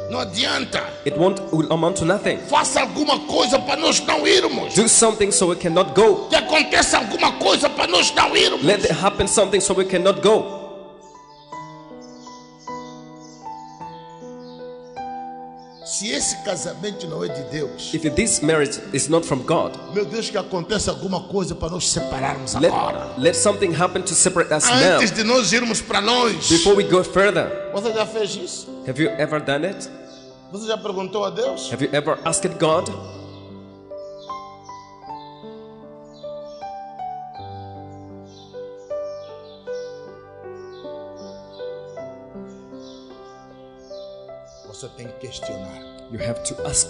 Não adianta. It will amount to nothing. Faça alguma coisa para nós não irmos. Do something so we cannot go. Que aconteça alguma coisa para nós não irmos. Let there happen something so we cannot go. Se esse casamento não é de Deus, If this marriage is not from God, meu Deus, que aconteça alguma coisa para nós separarmos agora. let something happen to separate us Antes now de nós irmos para longe. before we go further. Você já fez isso? Have you ever done it? Você já perguntou a Deus? Have you ever asked God? Você tem que questionar. You have to ask.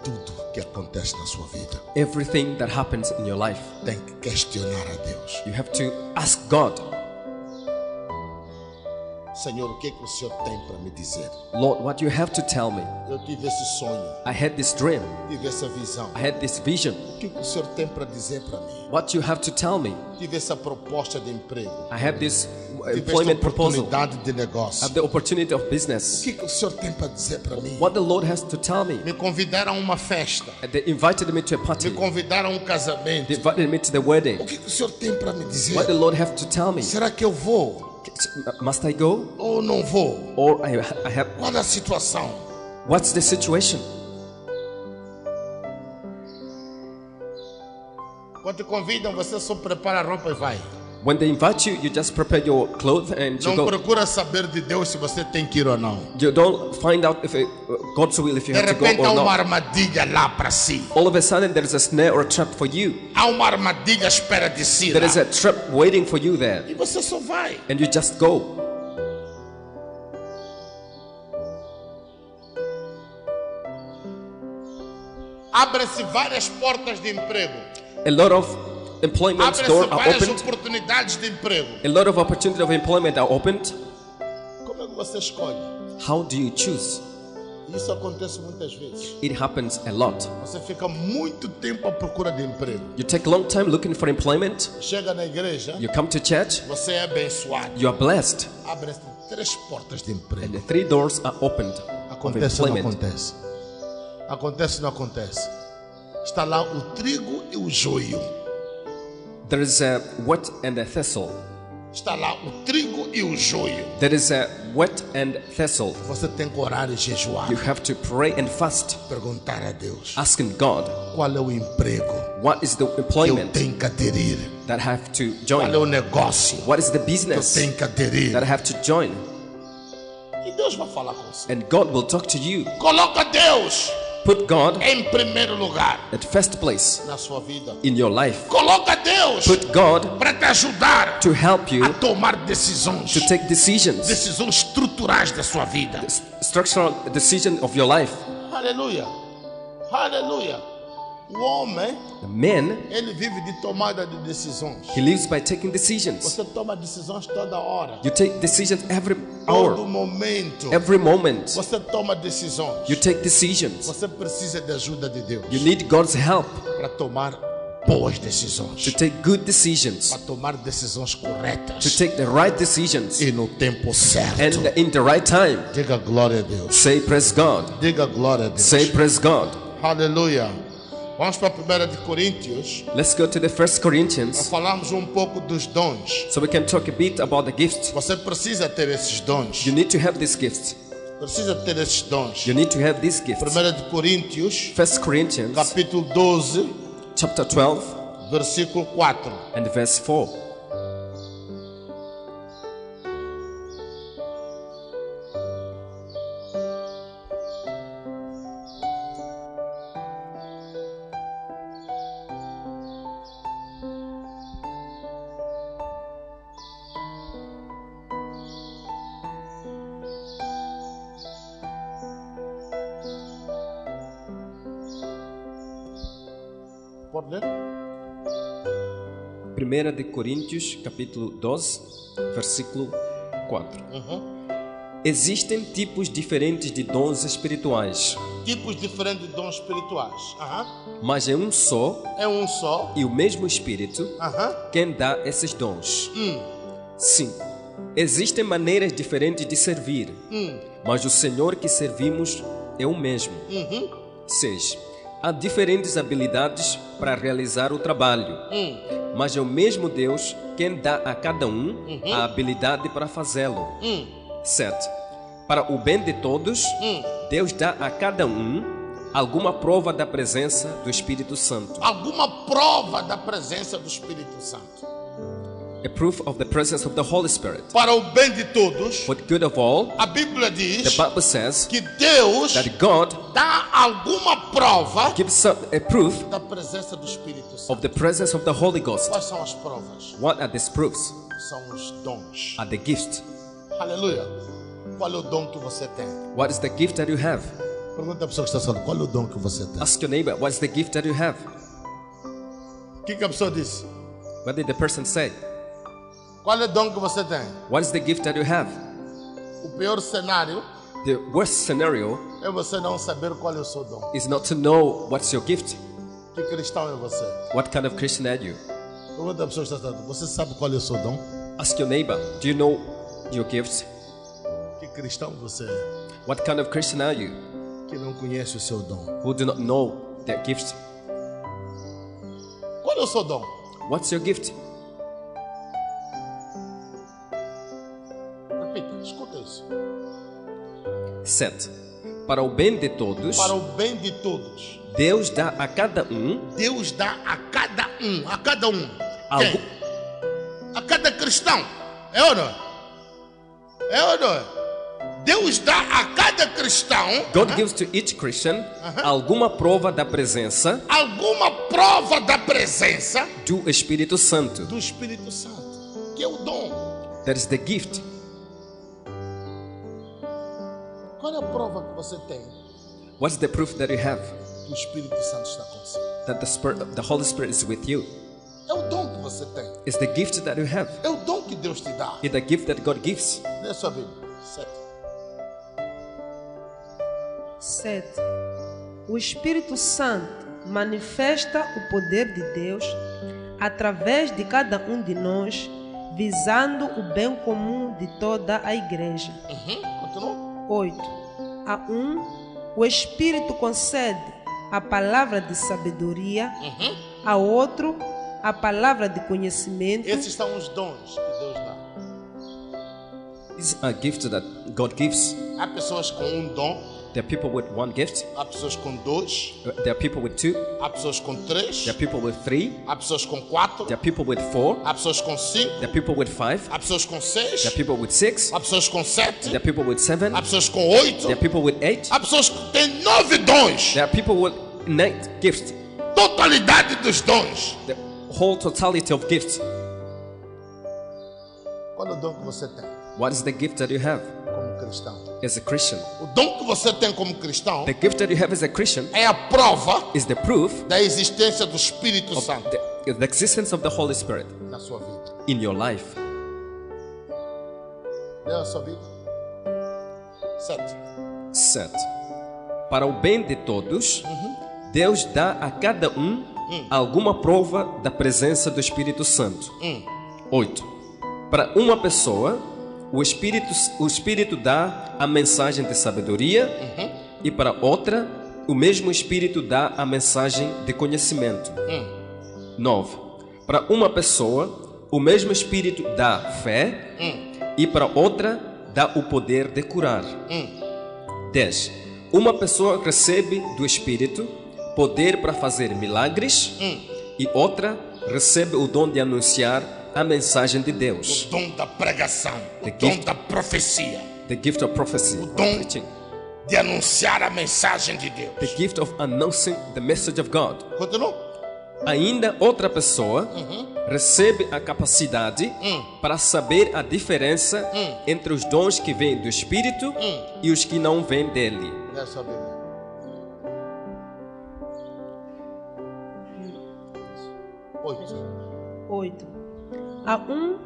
Tudo que acontece na sua vida Everything that happens in your life, tem que questionar a Deus. you have to ask God, Senhor, o que é que o Senhor tem para me dizer? Lord, what you have to tell me. Eu tive esse sonho, I had this dream. tive essa visão. I had this vision. O que é que o Senhor tem para dizer para mim? What you have to tell me. Tive essa proposta de emprego. I have this Tive esta employment proposal. oportunidade de I negócio. have the opportunity of O business. que é que o Senhor tem para dizer para mim? What the Lord has to tell me. Me convidaram a uma festa. And they invited me to a party. Me convidaram a um casamento. They invited me to the wedding. O que é que o Senhor tem para me dizer? What the Lord has to tell me. Será que eu vou Must I go? ou não vou? Or I have. Qual é a situação? What's the situation? Quando te convidam, você só prepara a roupa e vai. When they invite you, you just prepare your clothes and you Não go. procura saber de Deus se você tem que ir ou não. You don't find out if God's will if you De have to go repente há or uma not. armadilha lá para si. All of a sudden, there is a snare or a trap for you. Há uma armadilha à espera de si. There is Lá. a trap waiting for you there, E você só vai. and you just go. Abrem-se várias portas de emprego. A lot of employment Abrem-se doors are várias opened. oportunidades de emprego. A lot of opportunity of employment are opened. Como é que você escolhe? How do you choose? Isso acontece muitas vezes. It happens a lot. Você fica muito tempo à procura de emprego. You take a long time looking for employment. Chega na igreja, You come to church. você é abençoado. You are blessed, Abrem-se 3 portas de emprego. and the 3 doors are opened of Acontece ou não employment. acontece? Acontece ou não acontece? Está lá o trigo e o joio. There is a wheat and a thistle. Está lá o trigo e o joio. There is a wheat and thistle. Você tem que orar e jejuar. You have to pray and fast, Perguntar a Deus asking God, qual é o emprego what is the que eu employment tenho que aderir. that I have to Qual é join? o negócio What is the que eu business tenho que aderir. that I have to join? E Deus vai falar com você. And God will talk to you. Coloca Deus Put God em primeiro lugar at first place na sua vida. in your life. Coloca Deus Put God para te ajudar to help a you tomar decisões. to take decisions, Decisões estruturais da sua vida. structural decision of your life. Aleluia. Aleluia. O homem, The man, ele vive de tomada de decisões. he lives by taking decisions. Você toma decisões toda hora. You take decisions every Todo hour, momento. every moment. Você toma decisões. You take decisions. Você precisa de ajuda de Deus You need God's help para tomar boas to decisões. take good decisions, Para tomar decisões to corretas. take the right decisions, E no tempo certo. and in the right time. Diga glória a Deus. Say praise God. Diga glória a Deus. Say praise God. Aleluia. Vamos para a 1 de Coríntios. Let's go to the 1 Corinthians Falamos um pouco dos dons. so we can talk a bit about the gifts. Você precisa ter esses dons. You need to have these gifts. Precisa ter esses dons. You need to have these gifts. 1 de Coríntios, 1 Corinthians capítulo 12, chapter 12 versículo 4. and verse 4. Pode ler? 1 de Coríntios, capítulo 12, versículo 4. Existem tipos diferentes de dons espirituais, Tipos diferentes de dons espirituais. mas é um só É um só. e o mesmo Espírito Aham. quem dá esses dons. Sim, existem maneiras diferentes de servir, mas o Senhor que servimos é o mesmo. 6. Há diferentes habilidades para realizar o trabalho, mas é o mesmo Deus quem dá a cada um a habilidade para fazê-lo. 7. Para o bem de todos, Deus dá a cada um alguma prova da presença do Espírito Santo. Alguma prova da presença do Espírito Santo. A proof of the presence of the Holy Spirit. Para o bem de todos, For the good of all, a Bíblia the diz Bible says que Deus that God dá alguma prova gives a proof da presença do Espírito Santo. of the presence of the Holy Ghost. Quais são as provas? What are these proofs? São os dons. Are the gifts. Aleluia. Qual é o dom que você tem? What is the gift that you have? Pergunta a pessoa que está falando, qual é o dom que você tem? Ask your neighbor, what's the gift that you have? O que a pessoa disse? What did the person say? Qual é o dom que você tem? What is the gift that you have? O pior cenário The worst scenario é você não saber qual é o seu dom. is not to know what's your gift. Que cristão é você? What kind of Christian are you? Pergunta a pessoa que está falando, você sabe qual é o seu dom? Ask your neighbor, do you know your gift? Que cristão você é? What kind of Christian are you Que não conhece o seu dom. who do not know their gift? Qual é o seu dom? What's your gift? Repita, escuta isso. 7. Para o bem de todos, Para o bem de todos, Deus dá a cada um Deus dá a cada um. algo. Quem? A cada cristão. É ou não é? É ou não é? Deus dá a cada cristão God gives to each Christian alguma prova da presença alguma prova da presença do Espírito Santo. do Espírito Santo, que é o dom. That is the gift. Qual é a prova que você tem What's the proof that you have que o Espírito Santo está com você? that the Holy Spirit is with you? É o dom que você tem. It's the gift that you have. É o dom que Deus te dá. It's the gift that God gives. Lê a sua Bíblia. 7. 7. O Espírito Santo manifesta o poder de Deus através de cada um de nós, visando o bem comum de toda a igreja. Continua. 8. A um, o Espírito concede a palavra de sabedoria, a outro, a palavra de conhecimento, Esses são os dons que Deus dá. It's a gift that God gives. Há pessoas com um dom, There are people with one gift. há pessoas com 2, There are people with 2. há pessoas com 3, There are people with 3. há pessoas com 4, There are people with 4. há pessoas com 5, There are people with 5. há pessoas com 6, There are people with 6. há pessoas com 7, There are people with 7. há pessoas com 8, There are people with 8. há pessoas que têm 9 dons. There are people with 9 gifts. Totalidade dos dons. The whole totality of gifts. Qual é o dom que você tem What is the gift that you have como cristão? as a Christian? O dom que você tem como cristão The gift that you have as a Christian é a prova is the proof da existência do Espírito of Santo the existence of the Holy Spirit na sua vida. in your life. Lê a sua Bíblia. 7. 7. Para o bem de todos, Deus dá a cada um alguma prova da presença do Espírito Santo. 8. Para uma pessoa, o Espírito dá a mensagem de sabedoria, e para outra, o mesmo Espírito dá a mensagem de conhecimento. 9. Para uma pessoa, o mesmo Espírito dá fé, e para outra, dá o poder de curar. 10. Uma pessoa recebe do Espírito poder para fazer milagres, e outra recebe o dom de anunciar a mensagem de Deus. O dom da pregação, The o dom gift- da profecia, The gift of prophecy, dom- preaching. de anunciar a mensagem de Deus. The gift of announcing the message of God. Continua. Ainda outra pessoa recebe a capacidade para saber a diferença entre os dons que vêm do Espírito e os que não vêm dele. Lê a sua Bíblia. 8. 8. A um,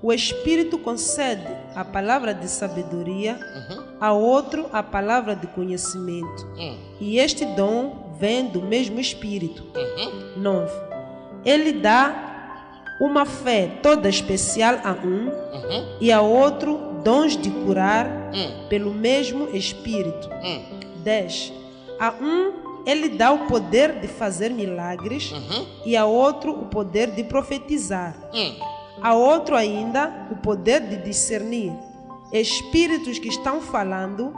o Espírito concede a palavra de sabedoria, a outro a palavra de conhecimento. E este dom vem do mesmo Espírito. 9. Ele dá uma fé toda especial a um e a outro dons de curar pelo mesmo Espírito. 10. A um ele dá o poder de fazer milagres e a outro o poder de profetizar. A outro ainda o poder de discernir espíritos que estão falando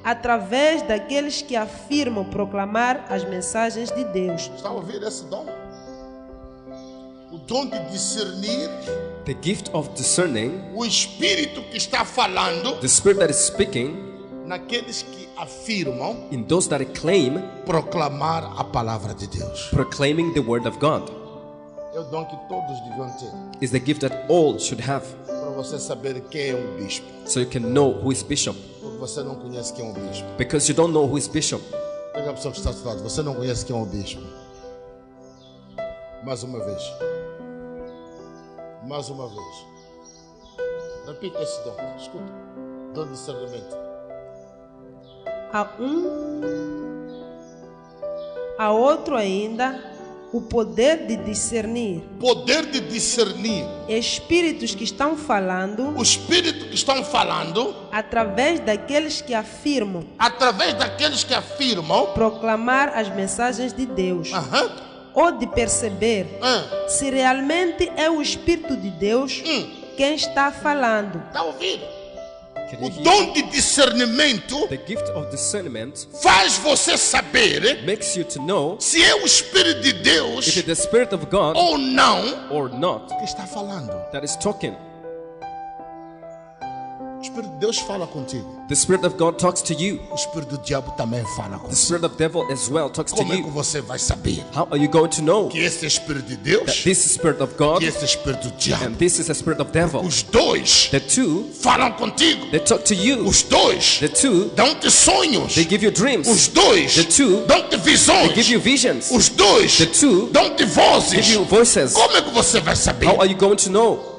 através daqueles que afirmam proclamar as mensagens de Deus. Está a ouvir esse dom? O dom de discernir The gift of discerning, o Espírito que está falando the Spirit that is speaking naqueles que afirmam in those that claim, proclamar a palavra de Deus. proclaiming the word of God. É o dom que todos deviam ter. Is the gift that all should have. Para você saber quem é um bispo. so you can know who is bishop. Porque você não conhece quem é um bispo. Because you don't know who is bishop. Pega a pessoa que está ao seu lado. Você não conhece quem é um bispo. Mais uma vez. Mais uma vez. Repita esse dom. Escuta. Dom de discernimento. Há outro ainda, o poder de discernir. Poder de discernir. Espíritos que estão falando O espírito que estão falando através daqueles que afirmam através daqueles que afirmam. proclamar as mensagens de Deus. Ou de perceber se realmente é o Espírito de Deus quem está falando. Está a ouvir? Can O you hear? dom de discernimento The gift of discernment faz você saber makes you to know se é o Espírito de if Deus it is the Spirit of God ou não or not que está falando. that is talking. O Espírito de Deus fala contigo. The Spirit of God talks to you. O Espírito do diabo também fala The contigo. Spirit of devil as well talks to Como é que you. você vai saber How are you going to know que esse é o Espírito de that Deus this is Spirit of God e esse é o Espírito do diabo? and this is the Spirit of devil? Os dois The two, falam contigo. they talk to you. Os dois The two, dão-te sonhos. they give you dreams. Os dois The two, dão-te they give visões. you visions. Os dois The two, dão-te give vozes. you voices. Como é que você vai saber? How are you going to know?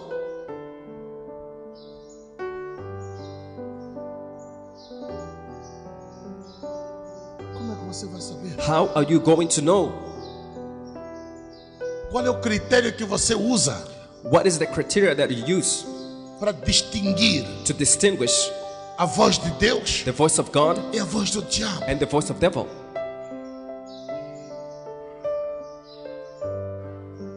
Como é que você vai saber? How are you going to know? Qual é o critério que você usa What is the criteria that you use para distinguir to distinguish a voz de Deus the voice of God e a voz do diabo? and the voice of devil?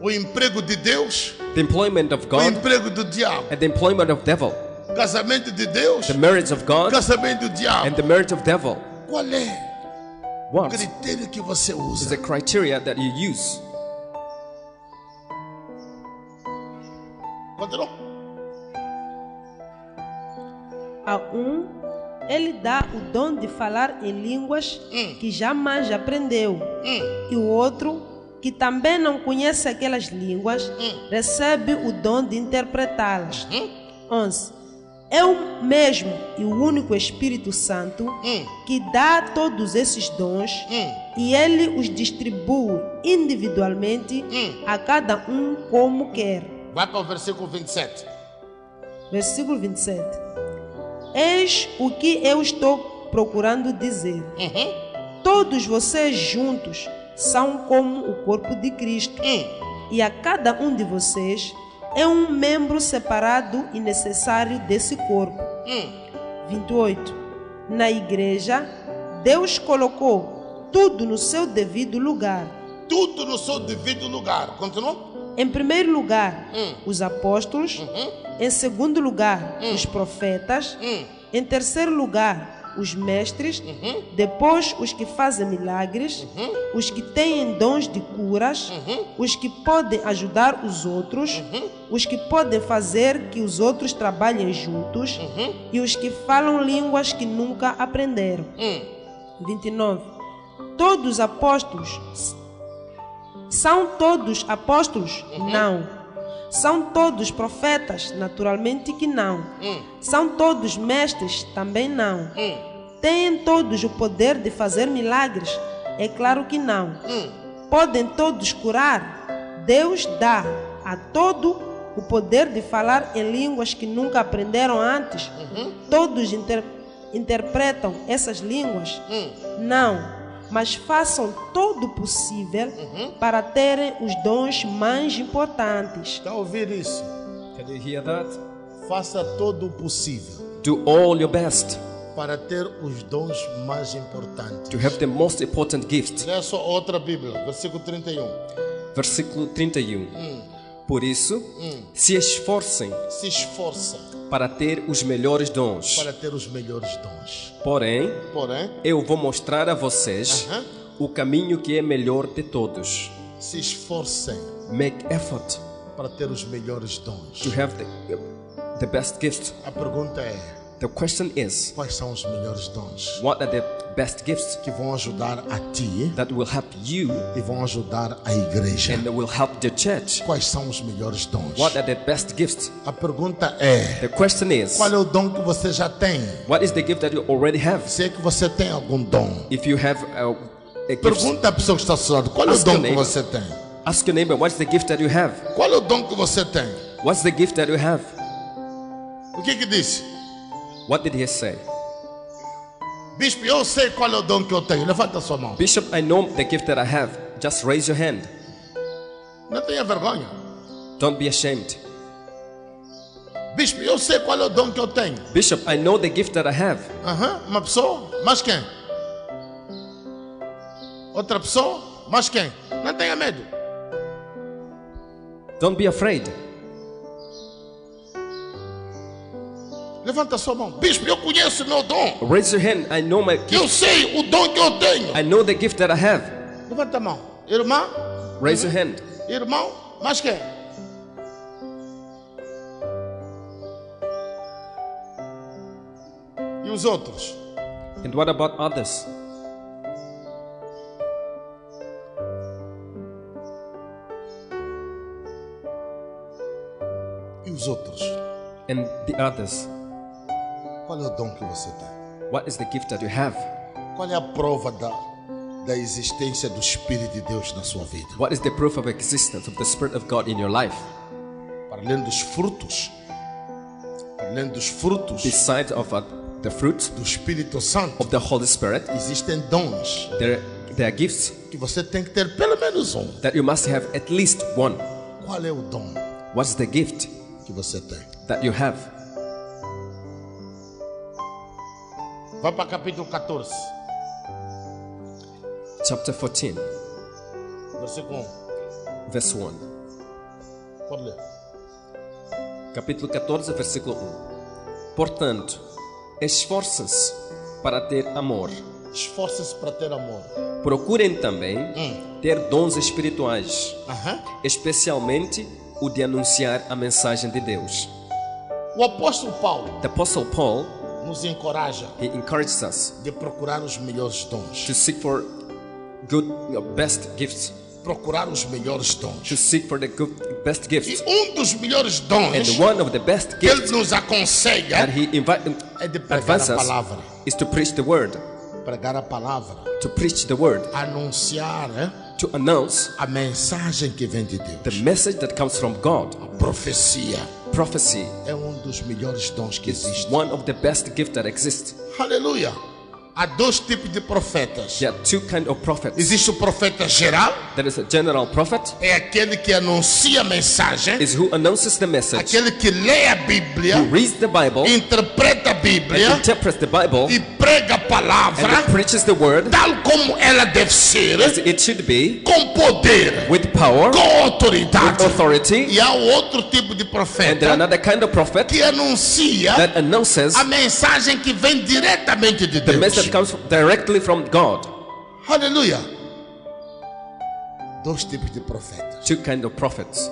O emprego de Deus, The employment of o God emprego do diabo. and the employment of devil. O casamento de Deus, The marriage of o God casamento do diabo. and the marriage of devil. Qual é o What critério que você is usa? the criteria that you use? Continua. A ele dá o dom de falar em línguas que jamais aprendeu. E o outro, que também não conhece aquelas línguas, recebe o dom de interpretá-las. 11. É o mesmo e o único Espírito Santo que dá todos esses dons e ele os distribui individualmente a cada um como quer. Vai para o versículo 27. Versículo 27. Eis o que eu estou procurando dizer. Todos vocês juntos são como o corpo de Cristo. E a cada um de vocês é um membro separado e necessário desse corpo. 28. Na igreja, Deus colocou tudo no seu devido lugar. Tudo no seu devido lugar. Continua. Em primeiro lugar, os apóstolos. Em segundo lugar, os profetas. Em terceiro lugar, os mestres. Depois, os que fazem milagres. Os que têm dons de curas. Os que podem ajudar os outros. Os que podem fazer que os outros trabalhem juntos. E os que falam línguas que nunca aprenderam. 29. Todos apóstolos. São todos apóstolos? Não. São todos profetas? Naturalmente que não. São todos mestres? Também não. Têm todos o poder de fazer milagres? É claro que não. Podem todos curar? Deus dá a todo o poder de falar em línguas que nunca aprenderam antes? Todos interpretam essas línguas? Não. Mas façam todo o possível para terem os dons mais importantes. Está a ouvir isso? Can you hear that? Faça todo o possível Do all your best para ter os dons mais importantes. to have the most important gift. Leia só outra Bíblia, versículo 31. Versículo 31. Por isso, se esforcem Se esforça para ter os melhores dons. para ter os melhores dons. Porém, Porém, eu vou mostrar a vocês o caminho que é melhor de todos. se esforcem Make effort para ter os melhores dons. to have the best gift. A pergunta é: The question is, quais são os melhores dons what are the best gifts que vão ajudar a ti that will help you e vão ajudar a igreja? and that will help the church? Quais são os melhores dons? What are the best gifts? A pergunta é: The question is, qual é o dom que você já tem? what is the gift that you already have? Se é que você tem algum dom, If you have a gift, pergunta à pessoa que está ao seu lado: qual é o Ask your dom que neighbor. você tem? ask your neighbor, what's the gift that you have? Qual é o dom que você tem? What's the gift that you have? O que disse? What did he say? Bispo, eu sei qual é o dom que eu tenho. Levanta a sua mão. Bishop, I know the gift that I have. Just raise your hand. Não tenha vergonha. Don't be ashamed. Bispo, eu sei qual é o dom que eu tenho. Bishop, I know the gift that I have. Uma pessoa? Mas quem? Outra pessoa? Mas quem? Não tenha medo. Don't be afraid. Levanta a sua mão. Bispo, eu conheço o meu dom. Raise your hand. I know my Eu gift. sei o dom que eu tenho. I know the gift that I have. Levanta a mão. Irmã? Raise your hand. Irmão? Mas quem? E os outros? And what about others? E os outros? And the others. Qual é o dom que você tem? What is the gift that you have? Qual é a prova da existência do Espírito de Deus na sua vida? What is the proof of existence of the Spirit of God in your life? Para além dos frutos, Besides of the fruit do Espírito Santo, of the Holy Spirit, existem dons there are gifts que você tem que ter pelo menos um. that you must have at least one. Qual é o dom What's the gift que você tem? that you have? Vai para capítulo 14, Chapter 14, versículo verse 1. 1. Pode ler. Capítulo 14, versículo 1. Portanto, esforcem-se para ter amor. Esforce-se para ter amor. Procurem também ter dons espirituais, especialmente o de anunciar a mensagem de Deus. O apóstolo Paulo The Apostle Paul, nos encoraja he encourages us de procurar os melhores dons. to seek for good, best gifts, Procurar os melhores to dons. seek for the good, best E gifts. dos melhores And dons one of the best que ele gifts nos that aconselha he é de pregar advances a us palavra. is to preach the word, Pregar a palavra. to preach the word, Anunciar to announce a mensagem que vem de the Deus. message that comes from God. Profecia Prophecy é dos melhores dons que is existe. one of the best gifts that exist. Aleluia. Há dois tipos de profetas. There are two kinds of prophets. Existe o profeta geral, There is a general prophet, é aquele que anuncia a mensagem, is who announces the message, aquele que lê a Bíblia, who reads the Bible, interpreta a and Bíblia interprets the Bible, e prega a and palavra preaches the word tal como ela deve ser, as it should be, com poder, with power, com with autoridade. authority. E há outro tipo de And there profeta another kind of prophet que anuncia that announces a mensagem que vem diretamente de the message Deus. that comes directly from God. Aleluia. Dois tipos de profetas. Two kinds of prophets.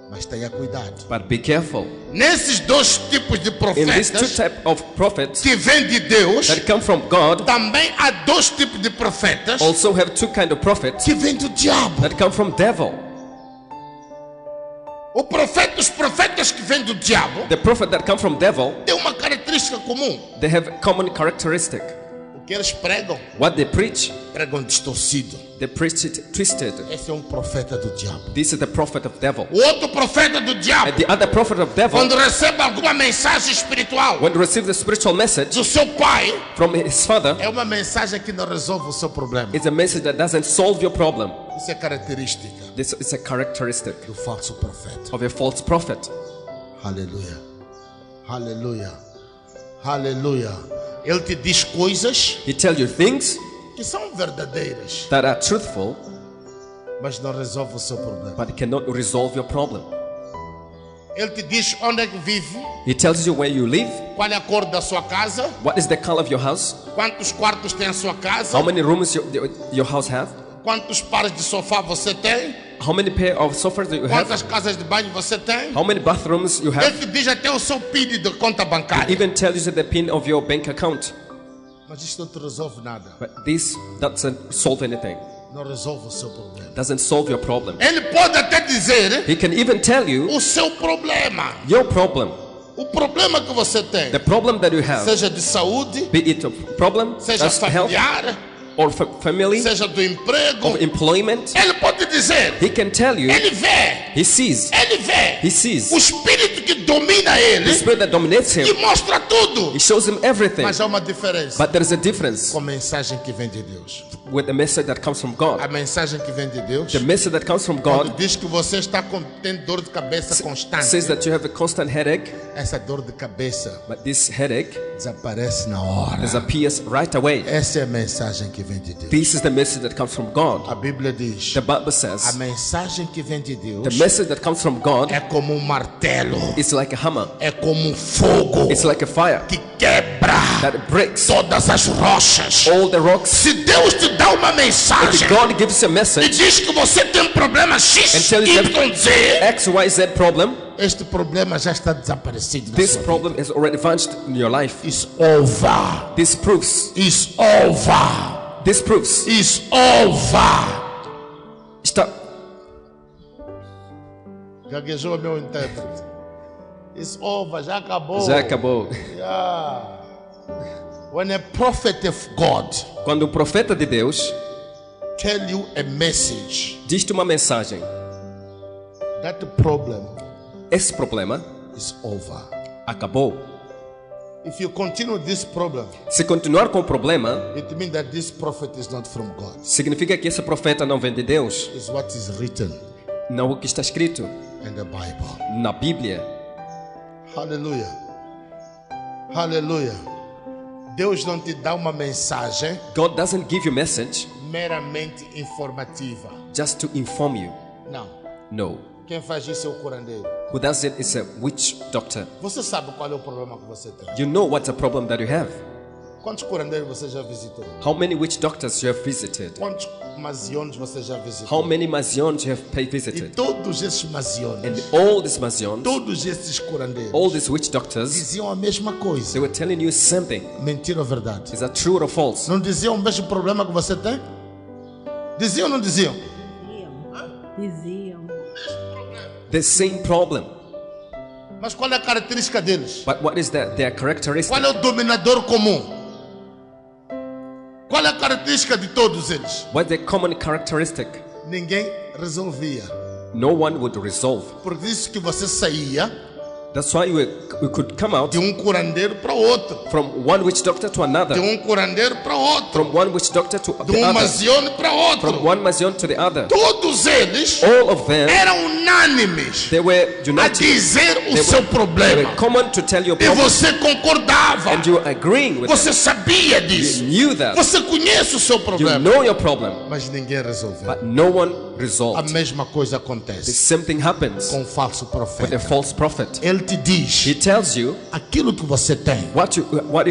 Mas tenha cuidado. But be careful. Nesses dois tipos de In these two profetas types of prophets que vêm de Deus, that come from God, também há dois tipos de profetas also have two kinds of prophets que vêm do diabo. that come from devil. Os profetas que vêm do diabo The prophet that come from devil, têm uma característica comum. they have a common characteristic. O que eles pregam, What they preach, pregam distorcido. they preach it twisted. Esse é profeta do diabo. This is the prophet of devil. O outro profeta do diabo, And the other prophet of devil, quando recebe alguma mensagem espiritual when he receives the spiritual message do seu pai, from his father, é uma mensagem que não resolve o seu problema. it's a message that doesn't solve your problem. Isso é característica This is a characteristic do falso profeta. of a false prophet. Aleluia. Aleluia. Aleluia. Ele te diz coisas He tells you things que são verdadeiras, that are truthful, mas não resolve o seu problema. but cannot resolve your problem. Ele te diz onde é que vive, He tells you where you live, qual é a cor da sua casa, what is the color of your house, quantos quartos tem a sua casa, how many rooms your house have, quantos pares de sofá você tem, How many pair of sofas do you have? Quantas casas de banho você tem? How many bathrooms you have? Ele diz até o seu PIN de conta bancária. Even tells you the pin of your bank account. Mas isto não te resolve nada. But this doesn't solve anything. Não resolve o seu problema. Doesn't solve your problem. Ele pode até dizer He can even tell you o seu problema. your problem. O problema que você tem. The problem that you have. Seja de saúde, Be it a problem, seja that's health, familiar, or family, seja do emprego. or employment. Ele pode dizer. He can tell you. Ele vê. He sees. Ele vê. He sees. O espírito que domina ele. The spirit that dominates E him. mostra tudo. He shows him everything. Mas há uma diferença But there is a difference com a mensagem que vem de Deus. with the message that comes from God. A mensagem que vem de Deus, The message that comes from quando God diz que você está tendo dor de cabeça constante, says that you have a constant headache, essa dor de cabeça but this headache desaparece na hora. disappears right away. Essa é a mensagem que vem de Deus. This is the message that comes from God. A Bíblia diz, The Bible a says mensagem que vem de Deus the message that comes from God é como um martelo, is like a hammer. é como um fogo It's like a fire que quebra that breaks todas as rochas. all the rocks. Se Deus te dá uma mensagem If God gives you a e message diz que você tem um problema X, and tells you Y, Z, X, Y, Z problem, este problema já está desaparecido. na this sua vida. problem has already vanished in your life. It's over. This proves. It's over. This proves. It's over. Stop. Gaguejou meu intérprete. It's over. Já acabou. Já acabou. Yeah. When a prophet of God Quando o profeta de Deus tell you a message, diz-te uma mensagem, that problem esse problema is over. acabou. If you continue this problem, Se continuar com o problema, it means that this prophet is not from God. significa que esse profeta não vem de Deus. It's what is written Não o que está escrito in the Bible. na Bíblia. Hallelujah. Hallelujah. Deus não te dá uma mensagem God doesn't give you a message meramente informativa. just to inform you. Não. No. Quem faz isso é o curandeiro. Who does it is a witch doctor. Você sabe qual é o problema que você tem. You know what's the problem that you have. Quantos curandeiros você já visitou? How many witch doctors you have visited? Quantos maziones você já visitou? How many Mazions you have E visited? todos esses And maziones, all these Mazions, todos esses curandeiros, all these witch doctors, diziam a mesma they coisa. were telling you something. Mentira ou verdade? Is that true or false? Não diziam o mesmo problema que você tem? Diziam ou não diziam? Diziam. The same problem. Mas qual é a característica deles? But what is their characteristic? Qual é o dominador comum? Qual é a característica de todos eles? What's the common characteristic? Ninguém resolvia. No one would resolve. Por isso que você saía That's why you could come out de um curandeiro para outro, from one witch doctor to de another, um curandeiro para outro, from one witch doctor to de the other, mazione para outro. from one Mazion to the other. Todos eles All of them, eram unânimes they were a united. dizer o They seu were problema. common to tell your E problem, você concordava. and you were agreeing with Você sabia them. disso. You knew that. Você conhece o seu You problema. know your problem, Mas ninguém resolveu. but no one A resolved. mesma coisa The acontece same thing happens com o falso with a profeta. false prophet. Ele te diz He tells you aquilo que você tem. what you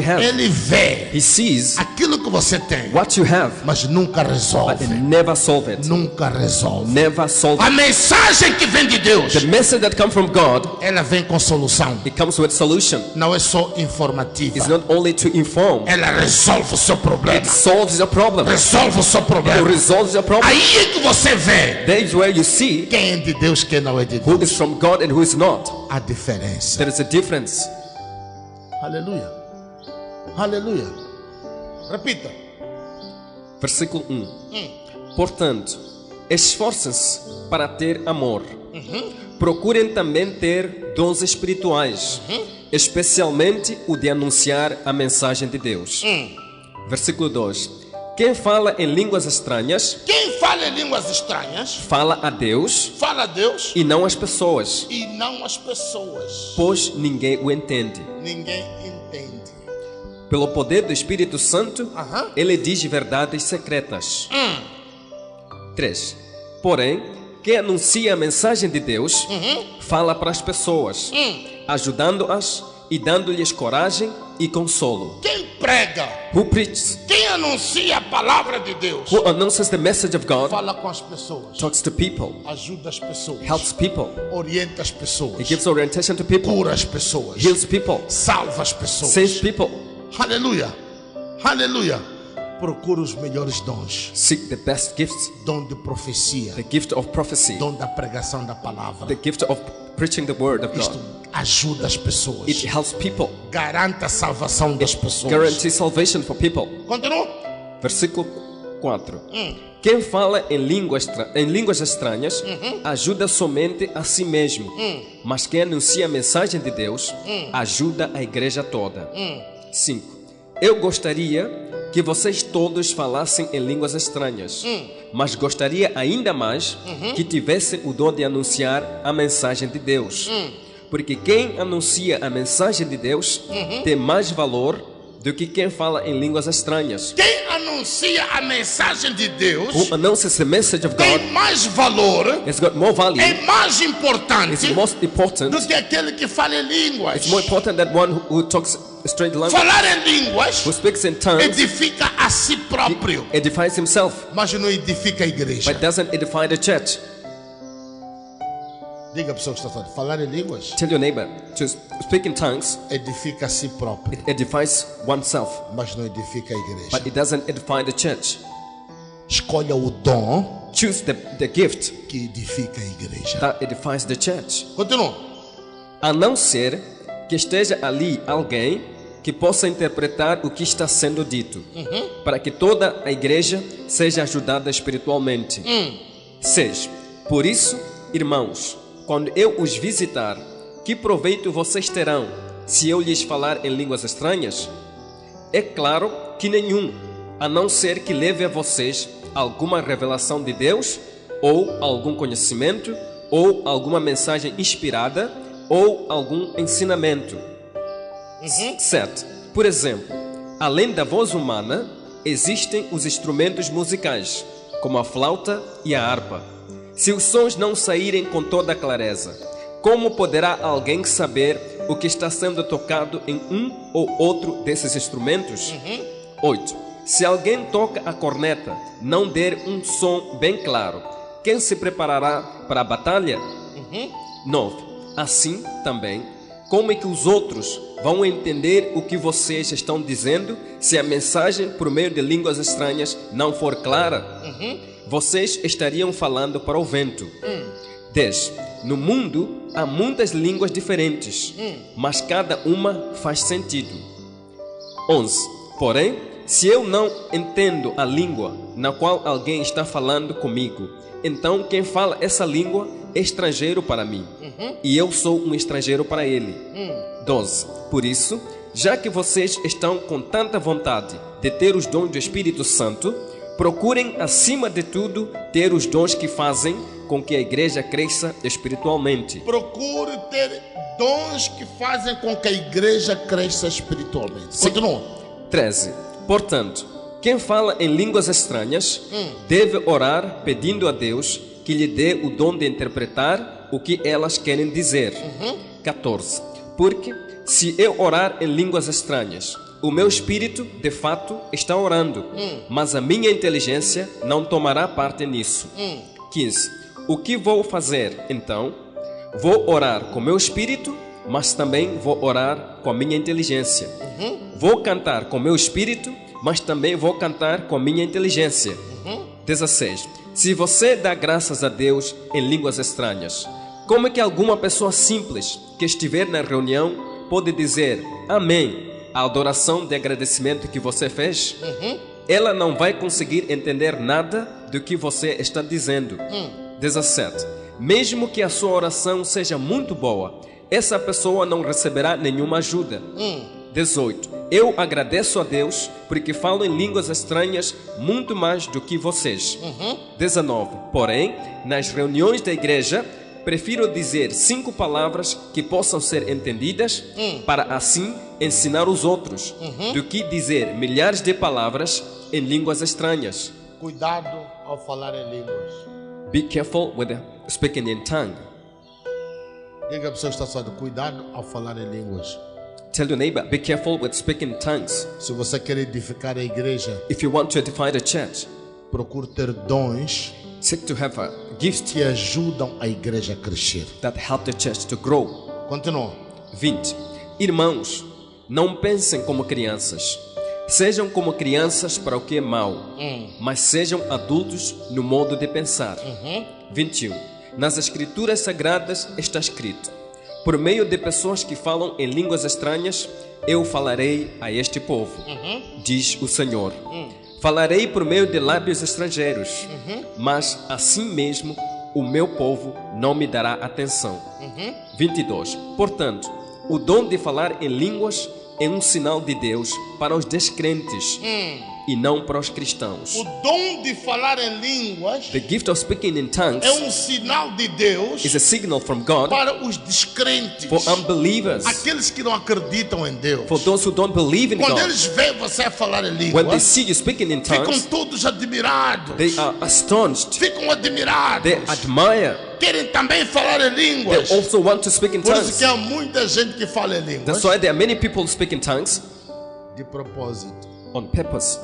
have. Ele vê He sees aquilo que você tem, what you have, mas nunca but resolve. they never solve it. Nunca resolve. Never solve A it. mensagem que vem de Deus, The message that comes from God, ela vem com solução. it comes with solution. Não é só informativa. It's not only to inform. Ela resolve o seu problema. It solves your problem. Resolve o seu It problema. resolves your problem. Aí é que você vê There is where you see quem é de Deus, quem não é de who Deus. is from God and who is not. A diferença. There is a difference. Aleluia. Aleluia. Repita. Versículo 1. Portanto, esforcem-se para ter amor. Procurem também ter dons espirituais, especialmente o de anunciar a mensagem de Deus. Versículo 2. Quem fala em línguas estranhas, Quem fala em línguas estranhas, fala a Deus fala a Deus e não às pessoas, e não as pessoas. pois ninguém o entende. Ninguém entende. Pelo poder do Espírito Santo, Aham. ele diz verdades secretas. 3. Porém, quem anuncia a mensagem de Deus, fala para as pessoas, ajudando-as e dando-lhes coragem e consolo. Quem prega, Who preaches? quem anuncia a palavra de Deus, Who announces the message of God? fala com as pessoas, Talks to people, ajuda as pessoas, helps people. orienta as pessoas, He gives orientation to people, cura as pessoas, heals people, salva as pessoas. saves people. Aleluia, aleluia. Procura os melhores dons. Seek the best gifts, Dom de profecia, the gift of prophecy, dom da pregação da palavra. the gift of preaching the word of Isto God. ajuda as pessoas, It helps people, garanta a salvação das pessoas. guarantees salvation for people. Continua. Versículo 4. Quem fala em línguas estranhas ajuda somente a si mesmo, mas quem anuncia a mensagem de Deus ajuda a igreja toda. 5. Eu gostaria que vocês todos falassem em línguas estranhas, mas gostaria ainda mais que tivessem o dom de anunciar a mensagem de Deus, porque quem anuncia a mensagem de Deus tem mais valor do que quem fala em línguas estranhas. Quem anuncia a mensagem de Deus Who announces the message of God tem mais valor, has got more value, é mais importante it's most important, do que aquele que fala em línguas. it's more important than one who talks a strange language, Falar em línguas who speaks in tongues, edifica a si próprio, edifies himself, mas não edifica a igreja. but doesn't edify the church. Diga a pessoa que está falando, falar em línguas Tell your neighbor to speak in tongues, edifica a si próprio, edifies oneself, mas não edifica a igreja. but it doesn't edify the church. Escolha o dom Choose the gift que edifica a igreja. that edifies the church. Continua. A não ser que esteja ali alguém que possa interpretar o que está sendo dito, para que toda a igreja seja ajudada espiritualmente. 6. Por isso, irmãos, quando eu os visitar, que proveito vocês terão se eu lhes falar em línguas estranhas? É claro que nenhum, a não ser que leve a vocês alguma revelação de Deus, ou algum conhecimento, ou alguma mensagem inspirada, ou algum ensinamento. 7. Por exemplo, além da voz humana, existem os instrumentos musicais, como a flauta e a harpa. Se os sons não saírem com toda a clareza, como poderá alguém saber o que está sendo tocado em um ou outro desses instrumentos? 8. Se alguém toca a corneta, não der um som bem claro, quem se preparará para a batalha? 9. Assim também, como é que os outros vão entender o que vocês estão dizendo se a mensagem por meio de línguas estranhas não for clara? Vocês estariam falando para o vento. 10. No mundo há muitas línguas diferentes, mas cada uma faz sentido. 11. Porém, se eu não entendo a língua na qual alguém está falando comigo, então quem fala essa língua é estrangeiro para mim, e eu sou um estrangeiro para ele. 12. Por isso, já que vocês estão com tanta vontade de ter os dons do Espírito Santo, procurem, acima de tudo, ter os dons que fazem com que a igreja cresça espiritualmente. Procure ter dons que fazem com que a igreja cresça espiritualmente. Continua. 13. Portanto, quem fala em línguas estranhas deve orar pedindo a Deus que lhe dê o dom de interpretar o que elas querem dizer. 14. Porque se eu orar em línguas estranhas, o meu espírito, de fato, está orando, mas a minha inteligência não tomará parte nisso. 15. O que vou fazer, então? Vou orar com meu espírito, mas também vou orar com a minha inteligência. Vou cantar com meu espírito, mas também vou cantar com a minha inteligência. 16. Se você dá graças a Deus em línguas estranhas, como é que alguma pessoa simples que estiver na reunião pode dizer amém à adoração de agradecimento que você fez? Ela não vai conseguir entender nada do que você está dizendo. 17. Mesmo que a sua oração seja muito boa, essa pessoa não receberá nenhuma ajuda. 18. Eu agradeço a Deus porque falo em línguas estranhas muito mais do que vocês. 19. Porém, nas reuniões da igreja, prefiro dizer 5 palavras que possam ser entendidas para assim ensinar os outros, do que dizer milhares de palavras em línguas estranhas. Cuidado ao falar em línguas. Be careful with speaking in tongue. Diga a pessoa que está falando, cuidado ao falar em línguas. Tell your neighbor, be careful with speaking in tongues. Se você quer edificar a igreja, If you want to edify the church, procure ter dons seek to have a gift que ajudam a igreja a crescer. that help the church to grow. Continua. 20. Irmãos, não pensem como crianças. Sejam como crianças para o que é mau, mas sejam adultos no modo de pensar. 21. Nas Escrituras Sagradas está escrito: por meio de pessoas que falam em línguas estranhas, eu falarei a este povo, diz o Senhor. Falarei por meio de lábios estrangeiros, mas assim mesmo o meu povo não me dará atenção. 22. Portanto, o dom de falar em línguas é um sinal de Deus para os descrentes e não para os cristãos. O dom de falar em línguas The gift of speaking in tongues é sinal de Deus is a signal from God para os descrentes, for unbelievers, aqueles que não acreditam em Deus. for those who don't believe in Quando God. eles veem você falar em When they línguas, see you speaking in ficam tongues, todos admirados. they are astonished. Ficam admirados. They admire. Querem também falar em They línguas. also want to speak in Por isso tongues. que há muita gente que fala em línguas That's why there are many people who speak in tongues de propósito. on purpose.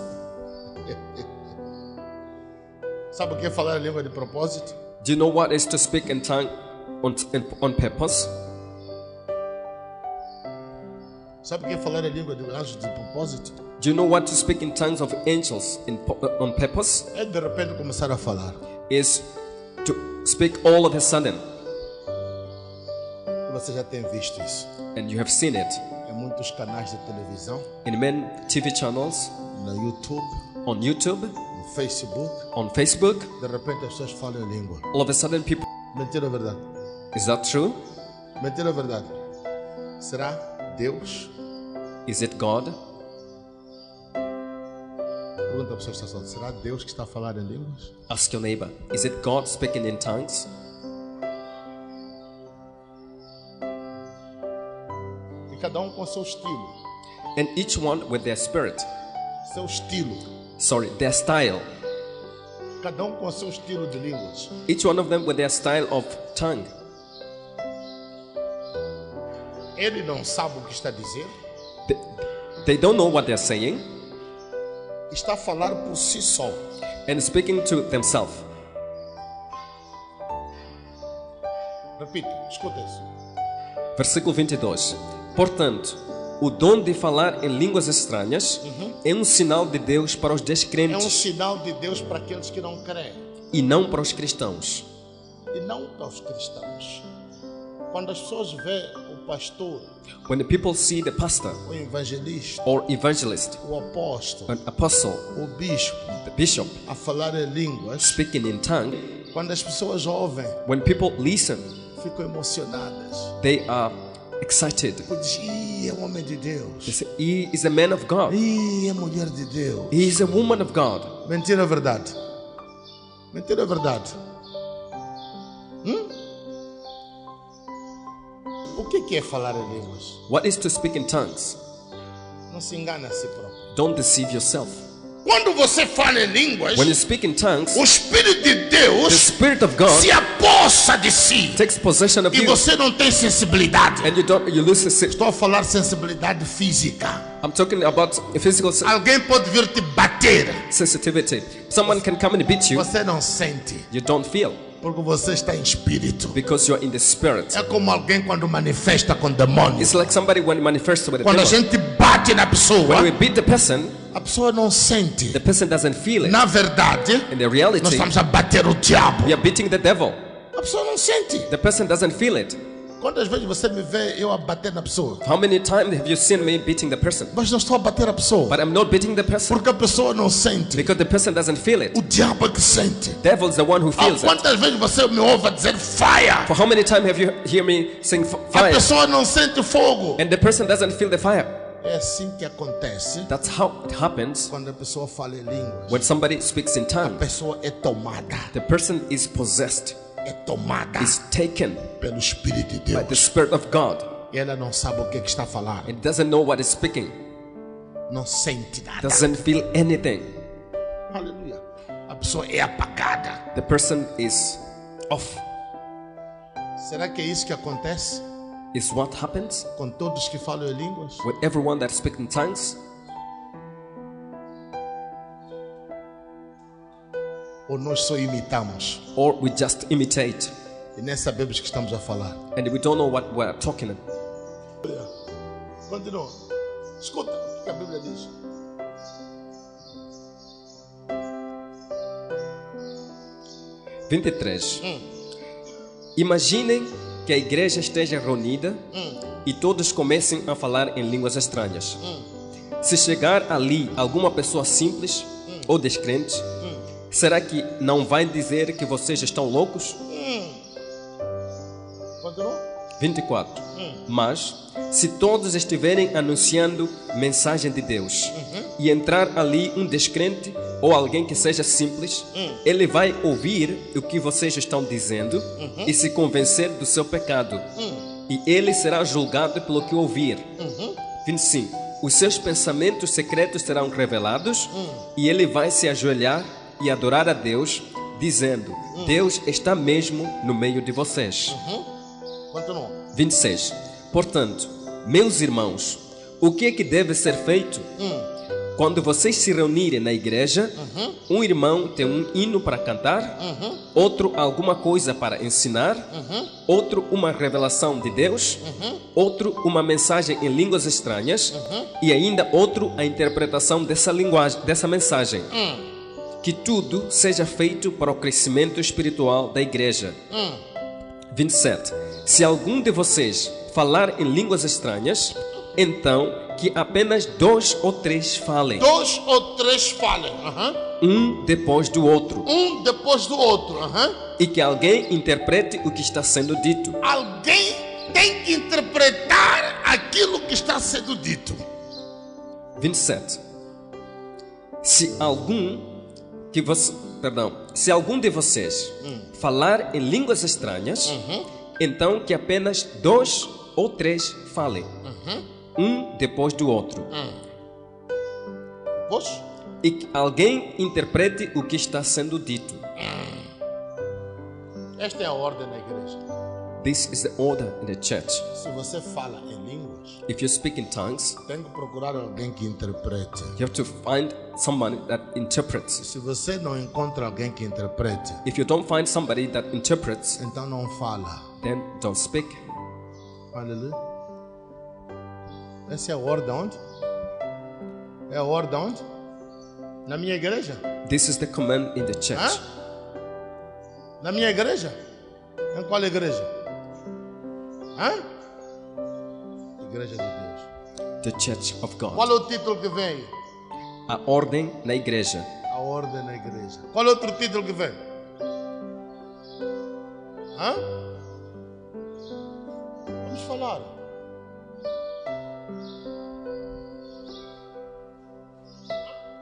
Sabe o que é falar em língua de propósito? Do you know what is to speak in tongue on purpose? Sabe o que é falar em língua de anjos de propósito? Do you know what to speak in tongues of angels on purpose? É de repente começar a falar. Is to speak all of a sudden, Você já tem visto isso. and you have seen it Em muitos canais de televisão, in many TV channels, no YouTube, on YouTube, no Facebook. on Facebook. De repente as pessoas falam em língua. All of a sudden, people. Mentira ou verdade? Is that true? Mentira ou verdade? Será Deus? Is it God? Pergunta a pessoa que está falando. Será Deus que está a falar em línguas? Ask your neighbor. Is it God speaking in tongues? E cada um com seu estilo. And each one with their spirit. Seu estilo. Sorry, their style. Cada um com seu estilo de línguas. Each one of them with their style of tongue. Ele não sabe o que está a dizer. They don't know what they're saying Está a falar por si só. and speaking to themselves. Repita, escuta isso. Versículo 22. Portanto, o dom de falar em línguas estranhas é um sinal de Deus para os É um descrentes sinal de Deus para aqueles que não creem. e não para os cristãos. E não para os cristãos. Quando as pessoas veem o pastor, When the people see the pastor o evangelista, or evangelist, o apóstolo, an apostle, o bispo the bishop a falar em línguas, speaking in tongue, quando as pessoas ouvem, when people listen, ficam emocionadas. they are excited. Diz, "Ih, é um homem de They Deus. say, he is a man of God. Ih, é mulher de Deus." He is a woman of God. Mentira ou verdade? Mentira ou verdade? O que é falar em línguas? What is to speak in tongues? Não se engane a si próprio. Don't deceive yourself. Quando você fala em línguas, When you speak in tongues, o Espírito de the Deus Spirit of God se apossa de si takes possession of e you, você não tem sensibilidade. and you lose the Estou a falar sensibilidade física. I'm talking about physical Alguém pode vir te bater, sensitivity. Someone can come and beat you. você não sente, You don't feel porque você está em espírito. because you're in the spirit. É como alguém quando manifesta com demônios. It's like somebody when you manifest with a Quando a demon. gente bate na pessoa, When we beat the person não sente. doesn't feel it. Na verdade, In the nós reality, estamos a bater o diabo. we are beating the devil. A pessoa não sente. The person doesn't feel it. Quantas vezes você me vê eu a bater na pessoa? How many times have you seen me beating the person? Mas não estou a bater a pessoa. But I'm not beating the person Porque a pessoa não sente. because the person doesn't feel it. O diabo é que sente. Devil is the one who feels it. Quantas vezes você me ouve a dizer fire? For how many times have you hear me sing A fire pessoa não sente fogo. and the person doesn't feel the fire? É assim que acontece That's how it happens quando a pessoa fala em línguas. when somebody speaks in A tongues. pessoa é tomada. The person is possessed, É tomada is taken pelo Espírito de by the Deus. Spirit of God E ela não sabe o que está a falar. and doesn't know what is speaking, Não sente nada. doesn't feel anything. Aleluia. A pessoa é apagada. The person is off. Será que é isso que acontece? is what happens com todos que falam em línguas? with everyone that speaks in tongues? Ou nós só imitamos Or we just imitate e nem sabemos o que estamos a falar? and we don't know what we're talking about? Continua. Escuta o que a Bíblia diz. Imaginem que a igreja esteja reunida e todos comecem a falar em línguas estranhas. Se chegar ali alguma pessoa simples ou descrente, será que não vai dizer que vocês estão loucos? Continua. 24. Mas, se todos estiverem anunciando mensagem de Deus e entrar ali um descrente ou alguém que seja simples, ele vai ouvir o que vocês estão dizendo e se convencer do seu pecado. E ele será julgado pelo que ouvir. 25. Os seus pensamentos secretos serão revelados e ele vai se ajoelhar e adorar a Deus, dizendo: Deus está mesmo no meio de vocês. Continua. 26. Portanto, meus irmãos, o que é que deve ser feito? Quando vocês se reunirem na igreja, um irmão tem um hino para cantar, outro alguma coisa para ensinar, outro uma revelação de Deus, outro uma mensagem em línguas estranhas e ainda outro a interpretação dessa linguagem, dessa mensagem. Que tudo seja feito para o crescimento espiritual da igreja. 27. Se algum de vocês falar em línguas estranhas, então que apenas 2 ou 3 falem. 2 ou 3 falem. Um depois do outro. Um depois do outro. E que alguém interprete o que está sendo dito. Alguém tem que interpretar aquilo que está sendo dito. 27. Se algum de vocês falar em línguas estranhas, então que apenas 2 ou 3 falem. Um depois do outro. Pois? E que alguém interprete o que está sendo dito. Esta é a ordem na igreja. This is the order in the church. Se você fala em línguas, If you speak in tongues, tem que procurar alguém que interprete. you have to find someone that interprets. Se você não encontra alguém que interprete, If you don't find somebody that interprets, então não fala. then don't speak. Aleluia. Essa é a ordem onde? É a ordem onde? Na minha igreja? This is the command in the church. Na minha igreja? Em qual igreja? Igreja de Deus. The church of Qual God. é o título que vem aí? A ordem na igreja. A ordem na igreja. Qual é outro título que vem? Vamos falar.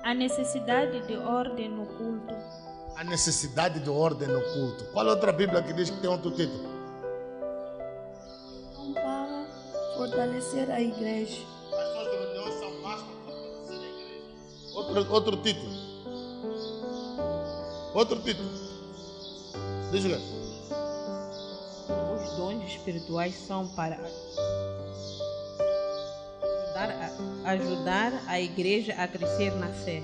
A necessidade de ordem no culto. A necessidade de ordem no culto. Qual é outra Bíblia que diz que tem outro título? Para fortalecer a igreja. As suas reuniões são mais para fortalecer a igreja. Outro título. Outro título. Deixa eu ver. Os dons espirituais são para ajudar a igreja a crescer na fé.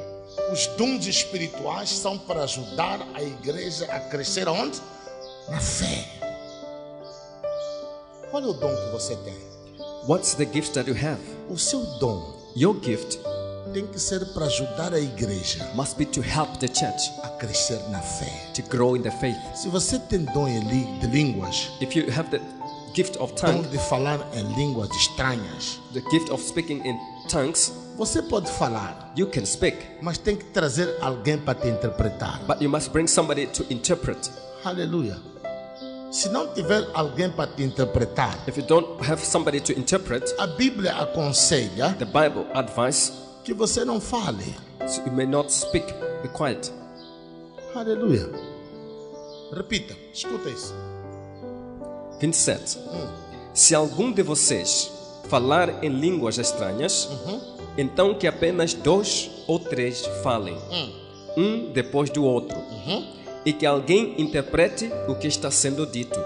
Os dons espirituais são para ajudar a igreja a crescer onde? Na fé. Qual é o dom que você tem? What's the gift that you have? O seu dom Your gift tem que ser para ajudar a igreja must be to help the church a crescer na fé. to grow in the faith. Se você tem dom de línguas, If you have the gift of dom tongue, de falar em línguas estranhas, the gift of speaking in tongues, você pode falar, you can speak, mas tem que trazer alguém para te interpretar. but you must bring somebody to interpret. Aleluia. Se não tiver alguém para te interpretar, If you don't have somebody to interpret, a Bíblia aconselha the Bible advises que você não fale. so you may not speak, be quiet. Aleluia. Repita, escuta isso. 27. Se algum de vocês falar em línguas estranhas, então que apenas 2 ou 3 falem, um depois do outro, e que alguém interprete o que está sendo dito.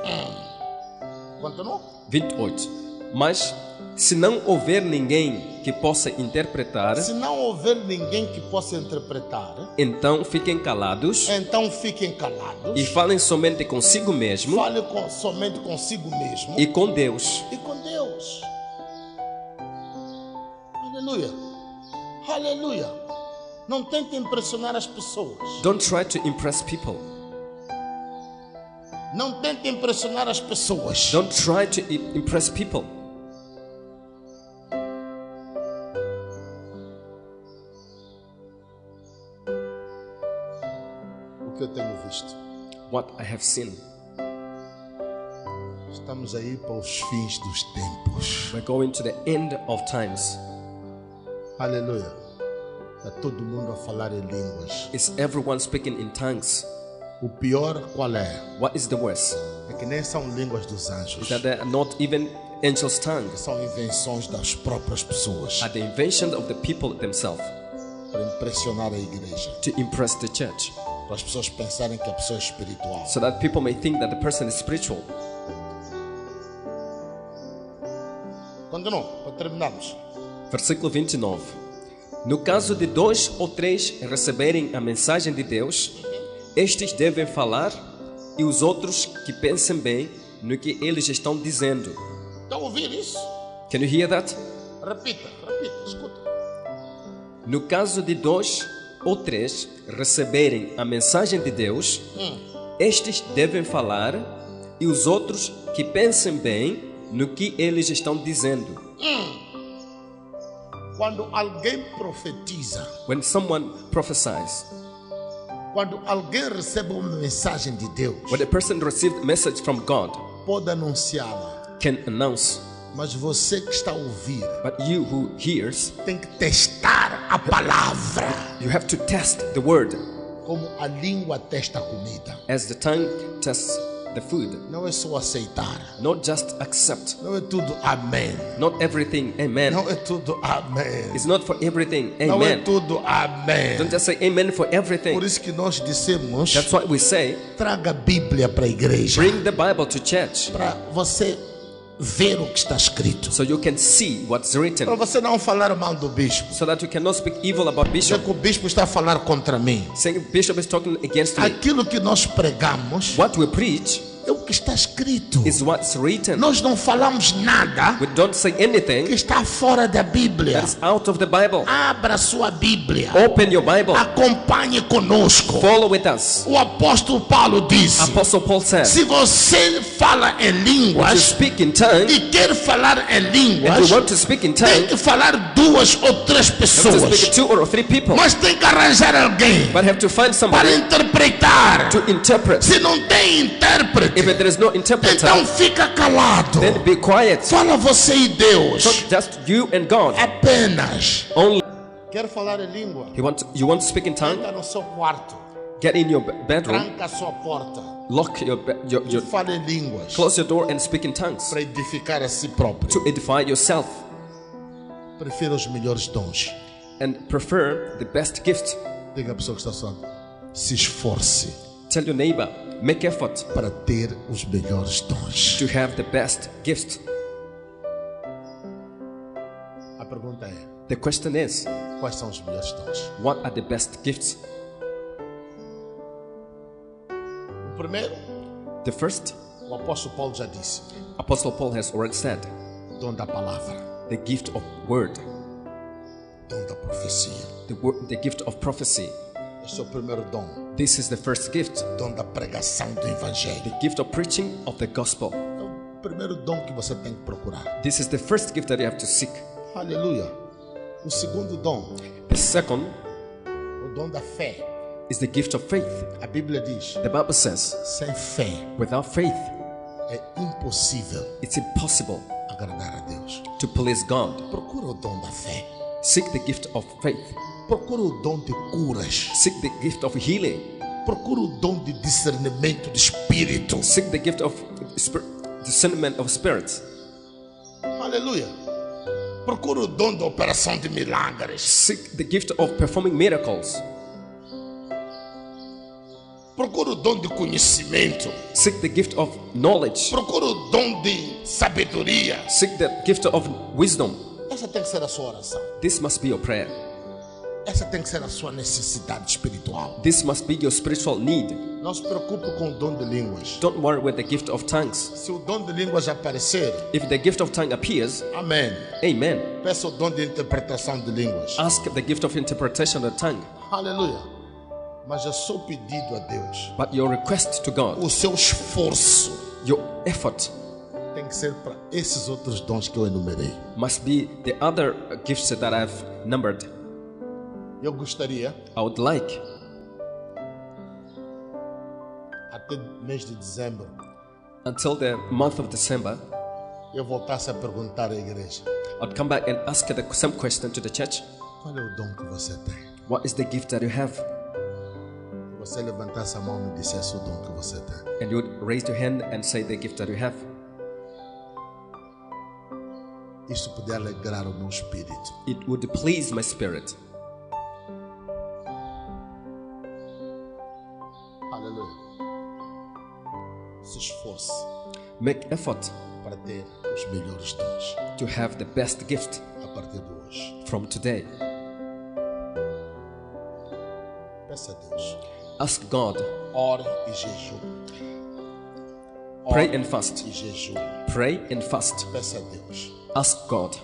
Continua. 28. Mas se não houver ninguém que possa interpretar, Se não houver ninguém que possa interpretar, então fiquem calados então fiquem calados. e falem somente consigo mesmo Fale somente consigo mesmo e com Deus. e com Deus. Aleluia. Aleluia. Não tente impressionar as pessoas. Don't try to impress people. Não tente impressionar as pessoas. Don't try to impress people. O que eu tenho visto? What I have seen. Estamos aí para os fins dos tempos. We're going to the end of times. Aleluia. Está todo mundo a falar em línguas. Is everyone speaking in tongues? O pior qual é? What is the worst? É que nem são línguas dos anjos. Is that they are not even angels' tongues. São invenções das próprias pessoas Are the invention of the people themselves para impressionar a igreja. to impress the church, Para as pessoas pensarem que a pessoa é espiritual. so that people may think that the person is spiritual. Continua, para terminarmos. Versículo 29. No caso de 2 ou 3 receberem a mensagem de Deus, estes devem falar e os outros que pensem bem no que eles estão dizendo. Estão a ouvir isso? Can you hear that? Repita, escuta. No caso de 2 ou 3 receberem a mensagem de Deus, estes devem falar e os outros que pensem bem no que eles estão dizendo. Quando alguém profetiza, When someone prophesies, quando alguém recebe uma mensagem de Deus, when a person received a message from God, pode anunciá-la. can announce, Mas você que está a ouvir but you who hears, tem que testar a palavra, you have to test the word como a língua testa a comida. as the tongue tests the food. Não é só aceitar. Not just accept, Não é tudo amém. not everything, amen. Não é tudo amém. It's not for everything, Não é amen. tudo amém. Don't just say amen for everything. Por isso que nós dissemos, That's why we say, traga a Bíblia para a igreja, bring the Bible to church para você ver o que está escrito, so you can see what's para written, você não falar mal do bispo. so that you cannot speak evil about Já Bishop. que o bispo está a falar contra mim. Saying Bishop is talking against me. Aquilo que nós pregamos What we preach é o que está escrito. is what's written. Nós não falamos nada We don't say que anything está fora da Bíblia. that's out of the Bible. Abra sua Bíblia. Open your Bible. Acompanhe conosco. Follow with us. O apóstolo Paulo disse: Apostle Paul said, se você fala em if you línguas speak in tongue, e quer falar em and línguas, you want to speak in tem tongue, que falar 2 ou 3 you have to pessoas. speak to 2 or 3 people, Mas tem que arranjar alguém but have to find para somebody interpretar. to interpret. Se não tem intérprete, If there is no interpreter, então fica calado. then be quiet. Fala você e Deus. So just you and God. Apenas. Only. Quer falar em língua? You want to speak in tongue? Entra no seu quarto. Get in your bedroom, Tranca a sua porta. lock your Fale em línguas. close your door and speak in tongues Para edificar a si próprio. to edify yourself Prefira os melhores dons. and prefer the best gift. Diga a pessoa que está falando. Se esforce Tell your neighbor, make effort para ter os melhores dons. to have the best gift. A pergunta é: The question is, quais são os melhores dons? what are the best gifts? O primeiro, The first, o apóstolo Paulo já disse: Apostle Paul has already said, dom da palavra, the gift of word, dom da profecia. the gift of prophecy. Esse é o primeiro dom. This is the first gift, Dom da pregação do evangelho. the gift of preaching of the gospel. É o primeiro dom que você tem que procurar. This is the first gift that you have to seek. Aleluia. O segundo dom, The second o dom da fé. is the gift of faith. A Bíblia diz: The Bible says, sem fé without faith, é impossível it's impossible agradar a Deus. to please God. Procura o dom da fé. Seek the gift of faith. Procura o dom de curas. Seek the gift of healing. Procura o dom de discernimento de espírito. Seek the gift of discernment of spirits. Aleluia. Procura o dom da operação de milagres. Seek the gift of performing miracles. Procura o dom de conhecimento. Seek the gift of knowledge. Procura o dom de sabedoria. Seek the gift of wisdom. Essa tem que ser a sua oração. This must be your prayer. Essa tem que ser a sua necessidade espiritual. This must be your spiritual need. Não se preocupe com o dom de línguas. Don't worry with the gift of tongues. Se o dom de línguas aparecer, If the gift of tongue appears, amém. amen. Peça o dom de interpretação de línguas. Ask the gift of interpretation of the tongue. Aleluia. Mas é só pedido a Deus. But your request to God, O seu esforço your effort, tem que ser para esses outros dons que eu enumerei. must be the other gifts that I've numbered. Eu gostaria, I would like, até mês de dezembro, until the month of December, eu voltasse a perguntar à igreja: I'd come back and ask the same question to the church. qual é o dom que você tem? What is the gift that you have? Você levantasse a mão e me dissesse o dom que você tem. And you would raise your hand and say the gift that you have. Isso poderia alegrar o meu espírito. It would please my spirit. Aleluia. Se esforce Make effort para ter os melhores dons to have the best gift a partir de hoje. from today. Peça a Deus. Ask God. Ore e jejum. Pray Ore and fast. e jejum. Pray and fast. Peça a Deus Ask God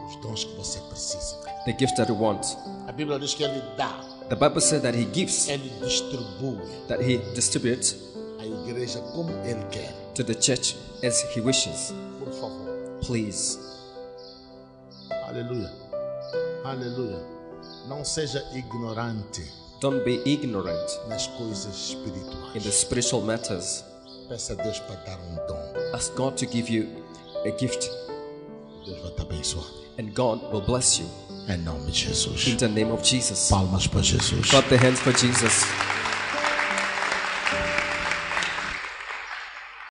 os dons que você precisa. the gift that you want. A Bíblia diz que Ele dá, The Bible says that He gives, Ele distribui that He distributes a igreja como Ele quer. to the church as He wishes. Por favor. Please, Aleluia. Aleluia. Não seja ignorante don't be ignorant nas coisas in the espirituais. spiritual matters. Peça a Deus para dar um dom. Ask God to give you a gift, Deus vai te abençoar. and God will bless you. Em nome de Jesus. In the name of Jesus. Palmas para Jesus. Clap the hands for Jesus.